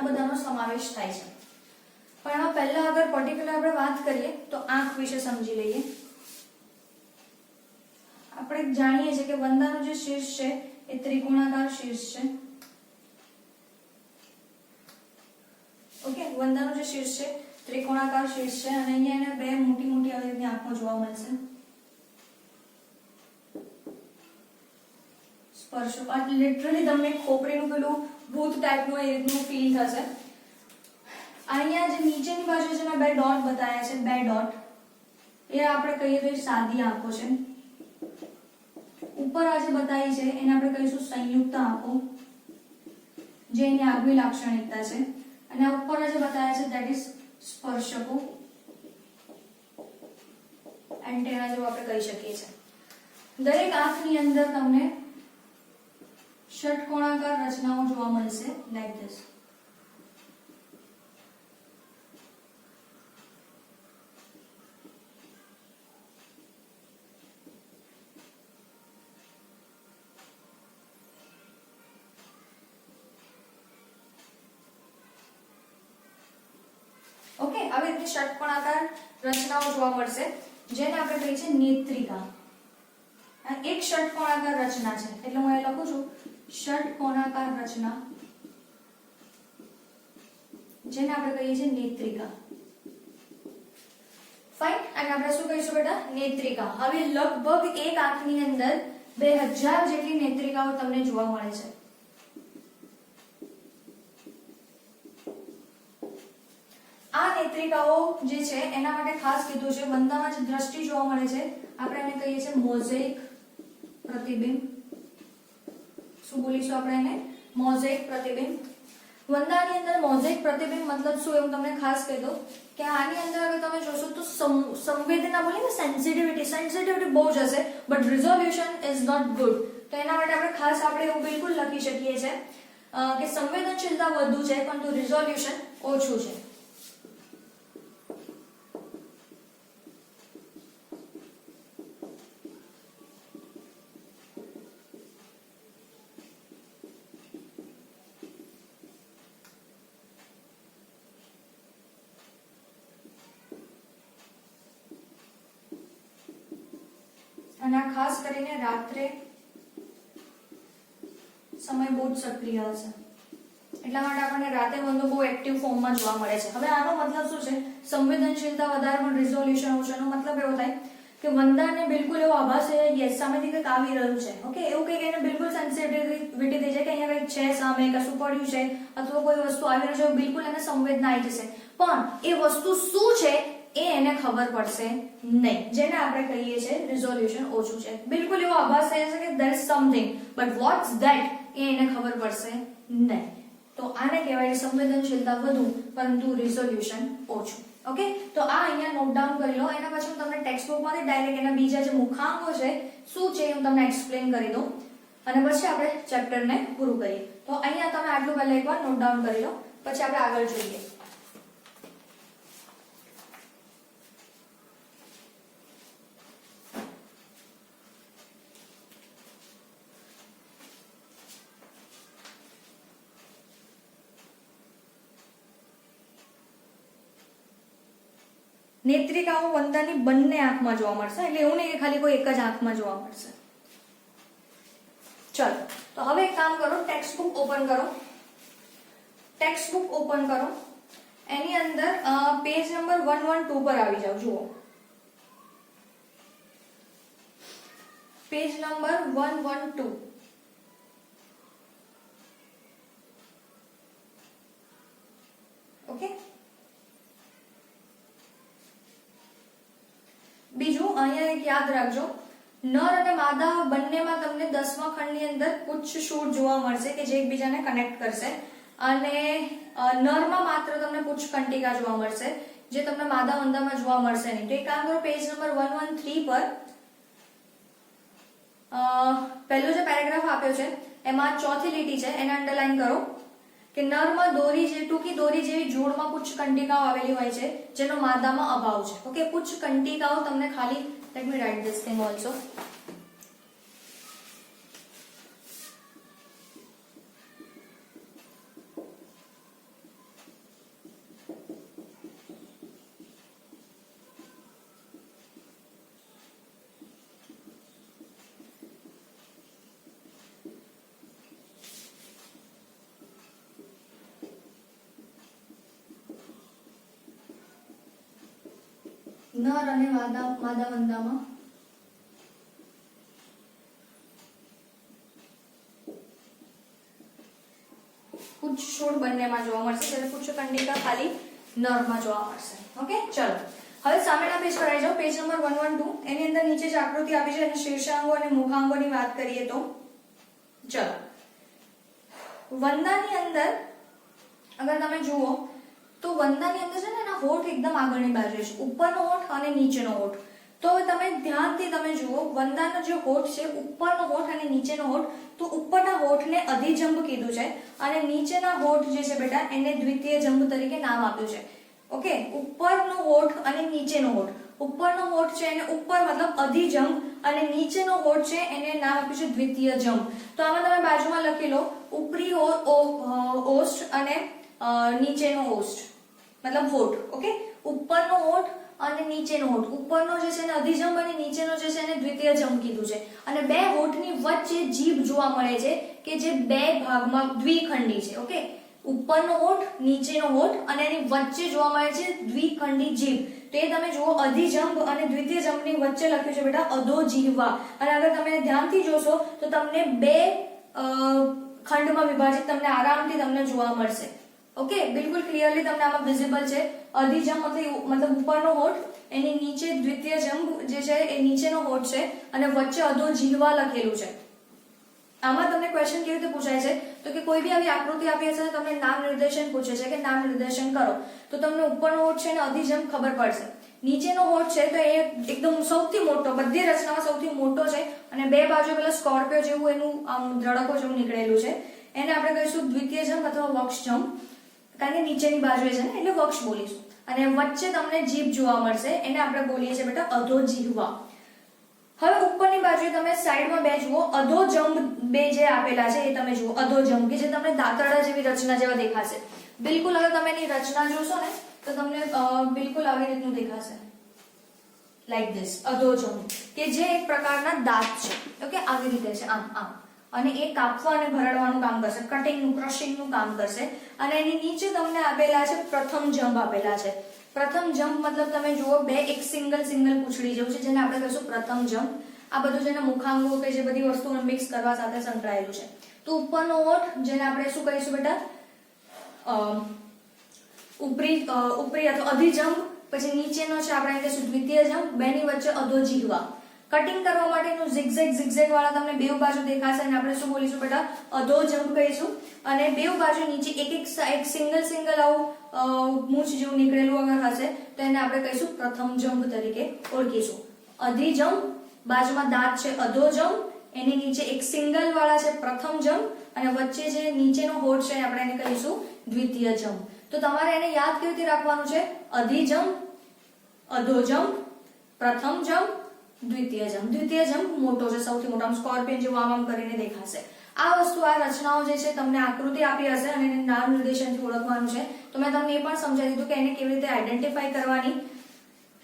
બધાનો સમાવેશ થાય છે. પણ એમાં પહેલા અગર પર્ટિક્યુલર આપણે વાત કરીએ તો આંખ વિશે સમજી લઈએ. આપણે જાણીએ છીએ કે વંદાનું જે શીર્ષ છે એ ત્રિકોણાકાર શીર્ષ છે. ઓકે વંદાનું જે શીર્ષ છે ત્રિકોણાકાર શીર્ષ છે અને અહીંયા એને બે મોટી મોટી આવી રીતની આંખો જોવા મળશે. સ્પર્શક આ લિટરલી તમને ખોપરીનું પેલું ભૂત ટાઈપનું એ રીતનું ફીલ થશે. અહીંયા જે નીચેની બાજુ છે મેં બે ડોટ બતાવ્યા છે, બે ડોટ એ આપણે કહીએ તો સાદી આંખો છે. ઉપર આ જે બતાવી છે એને આપણે કહીશું સંયુક્ત આંખો, જે એની આગવી લાક્ષણિકતા છે. અને આ ઉપર જે બતાવ્યા છે ધેટ ઇઝ સ્પર્શકો, એન્ટેના જેવું આપણે કહી શકીએ છીએ. દરેક આંખની અંદર તમને ષટકોણાકાર રચનાઓ જોવા મળશે લાઈક ધીસ. ઓકે આવી રીતની ષટકોણાકાર રચનાઓ જોવા મળશે જેને આપણે કહીએ છીએ નેત્રિકા. એક ષટકોણાકાર રચના છે એટલે હું અહીં લખું છું ષટકોણાકાર રચના જેને આપણે કહીએ છીએ નેત્રિકા. ફાઇન. અને આપણે શું કહીશું બેટા? નેત્રિકા. હવે લગભગ એક આંખની અંદર 2000 જેટલી નેત્રિકાઓ તમને જોવા મળે છે. આ નેત્રિકાઓ જે છે એના માટે ખાસ કીધું છે વંદામાં જે દ્રષ્ટિ જોવા મળે છે આપણે એને કહીએ છીએ મોઝેઇક પ્રતિબિંબ. શું બોલીશું આપણે એને? મોઝેઇક પ્રતિબિંબ. વંદાની અંદર મોઝેઇક પ્રતિબિંબ મતલબ શું એવું તમને ખાસ કહી દઉં કે આની અંદર અગર તમે જોશો તો સંવેદના બોલીએ ને સેન્સિટિવિટી બહુ જ હશે but resolution is not good. તો એના માટે આપણે ખાસ આપણે એવું બિલકુલ લખી શકીએ છીએ કે સંવેદનશીલતા વધુ છે પરંતુ રિઝોલ્યુશન ઓછું છે. અને આ ખાસ કરીને રાત્રે સમય બહુ જ સક્રિય હશે એટલા માટે આપણને રાતે વંદો બહુ એક્ટિવ ફોર્મમાં જોવા મળે છે. હવે આનો મતલબ શું છે? સંવેદનશીલતા વધારે પણ રિઝોલ્યુશન ઓછું. મતલબ એવો થાય કે વંદાને બિલકુલ એવો આભાસ છે યસ સામેથી કંઈક આવી રહ્યું છે. ઓકે, એવું કંઈક એને બિલકુલ સેન્સિટિવિટી થઈ જાય કે અહીંયા કંઈક છે સામે, કશું પડ્યું છે અથવા કોઈ વસ્તુ આવી રહી છે, બિલકુલ એને સંવેદના આવી જશે પણ એ વસ્તુ શું છે એ એને ખબર પડશે નહીં, જેને આપણે કહીએ છીએ રિઝોલ્યુશન ઓછું છે. બિલકુલ એવો આભાસ થઈ જશે કે there is something but what's that એ એને ખબર પડશે નહીં. તો આને કહેવાય સંવેદનશીલતા વધુ પરંતુ રિઝોલ્યુશન ઓછું. ઓકે, તો આ અહીંયા નોટ ડાઉન કરી લો. એના પછી હું તમને ટેક્સ્ટ બુકમાંથી ડાયરેક્ટ એના બીજા જે મુખાંગો છે શું છે હું તમને એક્સપ્લેન કરી દઉં અને પછી આપણે ચેપ્ટરને પૂરું કરીએ. તો અહીંયા તમે આટલું પહેલા એકવાર નોટ ડાઉન કરી લો પછી આપણે આગળ જોઈએ. નેત્રિકાઓ વંદાની બંને આંખમાં જોવા મળશે એટલે એવું નહીં કે ખાલી કોઈ એક જ આંખમાં જોવા મળશે. ચલો, તો હવે એક કામ કરો, ટેક્સ્ટ બુક ઓપન કરો. ટેક્સ્ટ બુક ઓપન કરો, એની અંદર પેજ નંબર 112 પર આવી જાવ. જુઓ પેજ નંબર 112. ઓકે, બીજું અહીંયા એક યાદ રાખજો, નર અને માદા બંનેમાં તમને 10મા ખંડની અંદર પુચ્છ શૂળ જોવા મળશે કે જે એકબીજાને કનેક્ટ કરશે અને નરમાં માત્ર તમને પુચ્છ કંટિકા જોવા મળશે જે તમને માદા વંદામાં જોવા મળશે નહીં. તો એક કામ કરો, પેજ નંબર 113 પર પહેલો જે પેરેગ્રાફ આપ્યો છે એમાં ચોથી લીટી છે એને અંડરલાઈન કરો કે નરમાં દોરી જે ટૂંકી દોરી જેવી જોડમાં પુચ્છ કંટિકાઓ આવેલી હોય છે જેનો માદામાં અભાવ છે. ઓકે, પુચ્છ કંટિકાઓ તમને ખાલી let me write this thing also. નર અને માદા વંદામાં પુચ્છ છોડ બંનેમાં જોવા મળશે જ્યારે પુચ્છ કંડિકા ખાલી નરમાં જોવા મળશે. ઓકે, ચલો હવે સામેના પેજ પર આવી જાઓ. પેજ નંબર 112 એની અંદર નીચે જે આકૃતિ આપી છે અને શીર્ષાંગો અને મુખાંગોની વાત કરીએ તો ચલો વંદાની અંદર અગર તમે જુઓ તો વંદાની અંદર છે ને એના હોઠ એકદમ આગળની બાજુ છે, ઉપરનો હોઠ અને નીચેનો હોઠ. તો તમે ધ્યાનથી તમે જુઓ વંદાનો જે હોઠ છે ઉપરનો હોઠ અને નીચેનો હોઠ, તો ઉપરના હોઠને અધિજંબ કીધું છે અને નીચેના હોઠ જે છે બેટા એને દ્વિતીય જંબ તરીકે નામ આપ્યું છે. ઓકે, ઉપરનો હોઠ અને નીચેનો હોઠ, ઉપરનો હોઠ છે એને ઉપર મતલબ અધિજંબ અને નીચેનો હોઠ છે એને નામ આપ્યું છે દ્વિતીય જંબ. તો આમાં તમે બાજુમાં લખી લો ઉપરી ઓષ્ઠ અને નીચેનો ઓષ્ઠ મતલબ હોઠ. ઓકે, ઉપરનો હોઠ અને નીચેનો હોઠ. ઉપરનો જે છે એને અધિજંભ અને નીચેનો જે છે એને દ્વિતીય જંભ કીધું છે. અને બે હોઠની વચ્ચે જીભ જોવા મળે છે કે જે બે ભાગમાં દ્વિખંડી છે. ઓકે, ઉપરનો હોઠ, નીચેનો હોઠ અને એની વચ્ચે જોવા મળે છે દ્વિખંડી જીભ. તો એ તમે જુઓ અધિજંભ અને દ્વિતીય જંભની વચ્ચે લખ્યું છે બેટા અધોજીહ્વા. અને અગર તમે ધ્યાનથી જોશો તો તમને બે ખંડમાં વિભાજિત તમને આરામથી તમને જોવા મળશે. ઓકે, બિલકુલ ક્લિયરલી તમને આમાં વિઝિબલ છે. અધિજંભ મતલબ ઉપરનો હોઠ, એની નીચે દ્વિતીય જંભ જે છે એ નીચેનો હોઠ છે અને વચ્ચે અધોજીહ્વા લખેલું છે. આમાં તમને ક્વેશ્ચન કેવી રીતે પૂછાય છે તો કે કોઈ બી આવી આકૃતિ આપી હશે ને તમને નામ નિર્દેશન પૂછે છે કે નામ નિર્દેશન કરો, તો તમને ઉપરનો હોઠ છે ને અધિજંભ ખબર પડશે. નીચેનો હોઠ છે તો એ એકદમ સૌથી મોટો, બધી રચનામાં સૌથી મોટો છે અને બે બાજુ પેલા સ્કોર્પિયો જેવું એનું આમ ધડકો જેવું નીકળેલું છે. એને આપણે કહીશું દ્વિતીય જંભ અથવા વક્ષજંભ, કારણ કે નીચેની બાજુએ છે ને એટલે વક્ષ બોલીશું. અને વચ્ચે તમને જીભ જોવા મળશે, એને આપણે બોલીએ છીએ બેટા અધોજીહ્વા. હવે ઉપરની બાજુએ તમે સાઈડમાં બે જુઓ અધોજંભ બે જે આપેલા છે એ તમે જુઓ અધોજંભ કે જે તમને દાંતરડા જેવી રચના જેવા દેખાશે. બિલકુલ હવે તમે એની રચના જોશો ને તો તમને બિલકુલ આવી રીતનું દેખાશે, લાઈક ધીસ અધોજંભ, કે જે એક પ્રકારના દાંત છે. ઓકે, આવી રીતે છે આમ આમ, અને એ કાપવા અને ભરડવાનું કામ કરશે, કટિંગનું ક્રશિંગનું કામ કરશે. અને એની નીચે તમને આપેલા છે પ્રથમ જંભ આપેલા છે. પ્રથમ જંભ મતલબ તમે જુઓ બે એક સિંગલ પૂંછડી જેવું છે જેને આપણે કહીશું પ્રથમ જંભ. આ બધું જેના મુખાંગો કે જે બધી વસ્તુઓ મિક્સ કરવા સાથે સંકળાયેલું છે. તો ઉપરનો હોઠ જેને આપણે શું કહીશું બેટા ઉપરી અથવા અધિજંભ, પછી નીચેનો છે આપણે કહીશું દ્વિતીય જંભ, બેની વચ્ચે અધોજીહ્વા. કટિંગ કરવા માટેનું ઝિગઝેગ વાળા તમને બેવ બાજુ દેખાશે અને આપણે શું બોલીશું બેટા અધોજંભ કહીશું. અને બેવ બાજુ નીચે એક સિંગલ આવું મૂછ જેવું નીકળેલું અગર હશે તો એને આપણે કહીશું પ્રથમ જંભ તરીકે ઓળખીશું. અધિજંભ, બાજુમાં દાંત છે અધોજંભ, એની નીચે એક સિંગલ વાળા છે પ્રથમ જંભ અને વચ્ચે જે નીચેનો હોઠ છે આપણે એને કહીશું દ્વિતીય જંભ. તો તમારે એને યાદ કેવી રીતે રાખવાનું છે? અધિજંભ, અધોજંભ, પ્રથમ જંભ, દ્વિતીય જંભ. દ્વિતીય જંભ મોટો છે, સૌથી મોટો, આમ સ્કોર્પિયન જેવું આમ કરીને દેખાશે. આ વસ્તુ, આ રચનાઓ જે છે તમને આકૃતિ આપી હશે અને એને નામ નિર્દેશનથી ઓળખવાનું છે. તો મેં તમને એ પણ સમજાવી દીધું કે એને કેવી રીતે આઈડેન્ટિફાઈ કરવાની,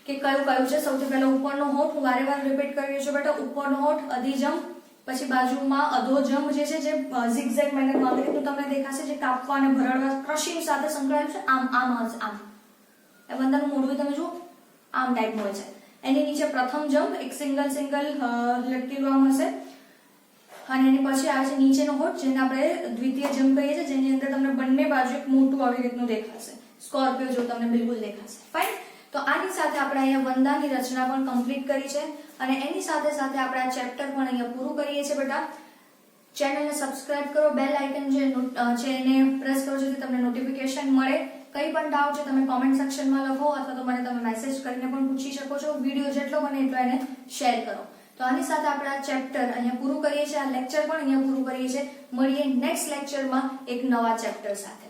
કે કયું છે. સૌથી પહેલા ઉપરનો હોઠ, હું વારે રિપીટ કરી રહ્યો છું બેટા, ઉપરનો હોઠ અધિજંભ, પછી બાજુમાં અધોજંભ જે છે જે ઝિગઝેગ મેનરમાં આવી રીતનું તમને દેખાશે, જે કાપવા અને ભરડવા ક્રશિંગ સાથે સંકળાયેલું છે. આમ હશે, આમ એ બંધાનું મોઢું તમે જુઓ આમ ટાઈપનું હોય છે. એની નીચે પ્રથમ જંભ એક સિંગલ લટકેલું આમ હશે અને એની પછી આવે છે નીચેનો હોઠ જેને આપણે દ્વિતીય જંભ કહીએ છીએ, જેની અંદર તમને બંને બાજુ એક મોટું આવી રીતનું દેખાશે, સ્કોર્પિયો જેવું તમને બિલકુલ દેખાશે. ફાઇન. તો આની સાથે આપણે અહીંયા વંદાની રચના પણ કમ્પ્લીટ કરી છે અને એની સાથે સાથે આપણે આ ચેપ્ટર પણ અહીંયા પૂરું કરીએ છીએ બેટા. ચેનલને સબસ્ક્રાઇબ કરો, બેલ આઇકન છે એને પ્રેસ કરો જેથી તમને નોટિફિકેશન મળે. કંઈ પણ ડાઉટ છે તમે કોમેન્ટ સેક્શનમાં લખો અથવા તો મને તમે મેસેજ કરીને પણ પૂછી શકો છો. વિડીયો જેટલો બને એટલો એને શેર કરો. તો આની સાથે આપણે આ ચેપ્ટર અહીંયા પૂરું કરીએ છીએ, આ લેક્ચર પણ અહીંયા પૂરું કરીએ છીએ. મળીએ નેક્સ્ટ લેક્ચરમાં એક નવા ચેપ્ટર સાથે.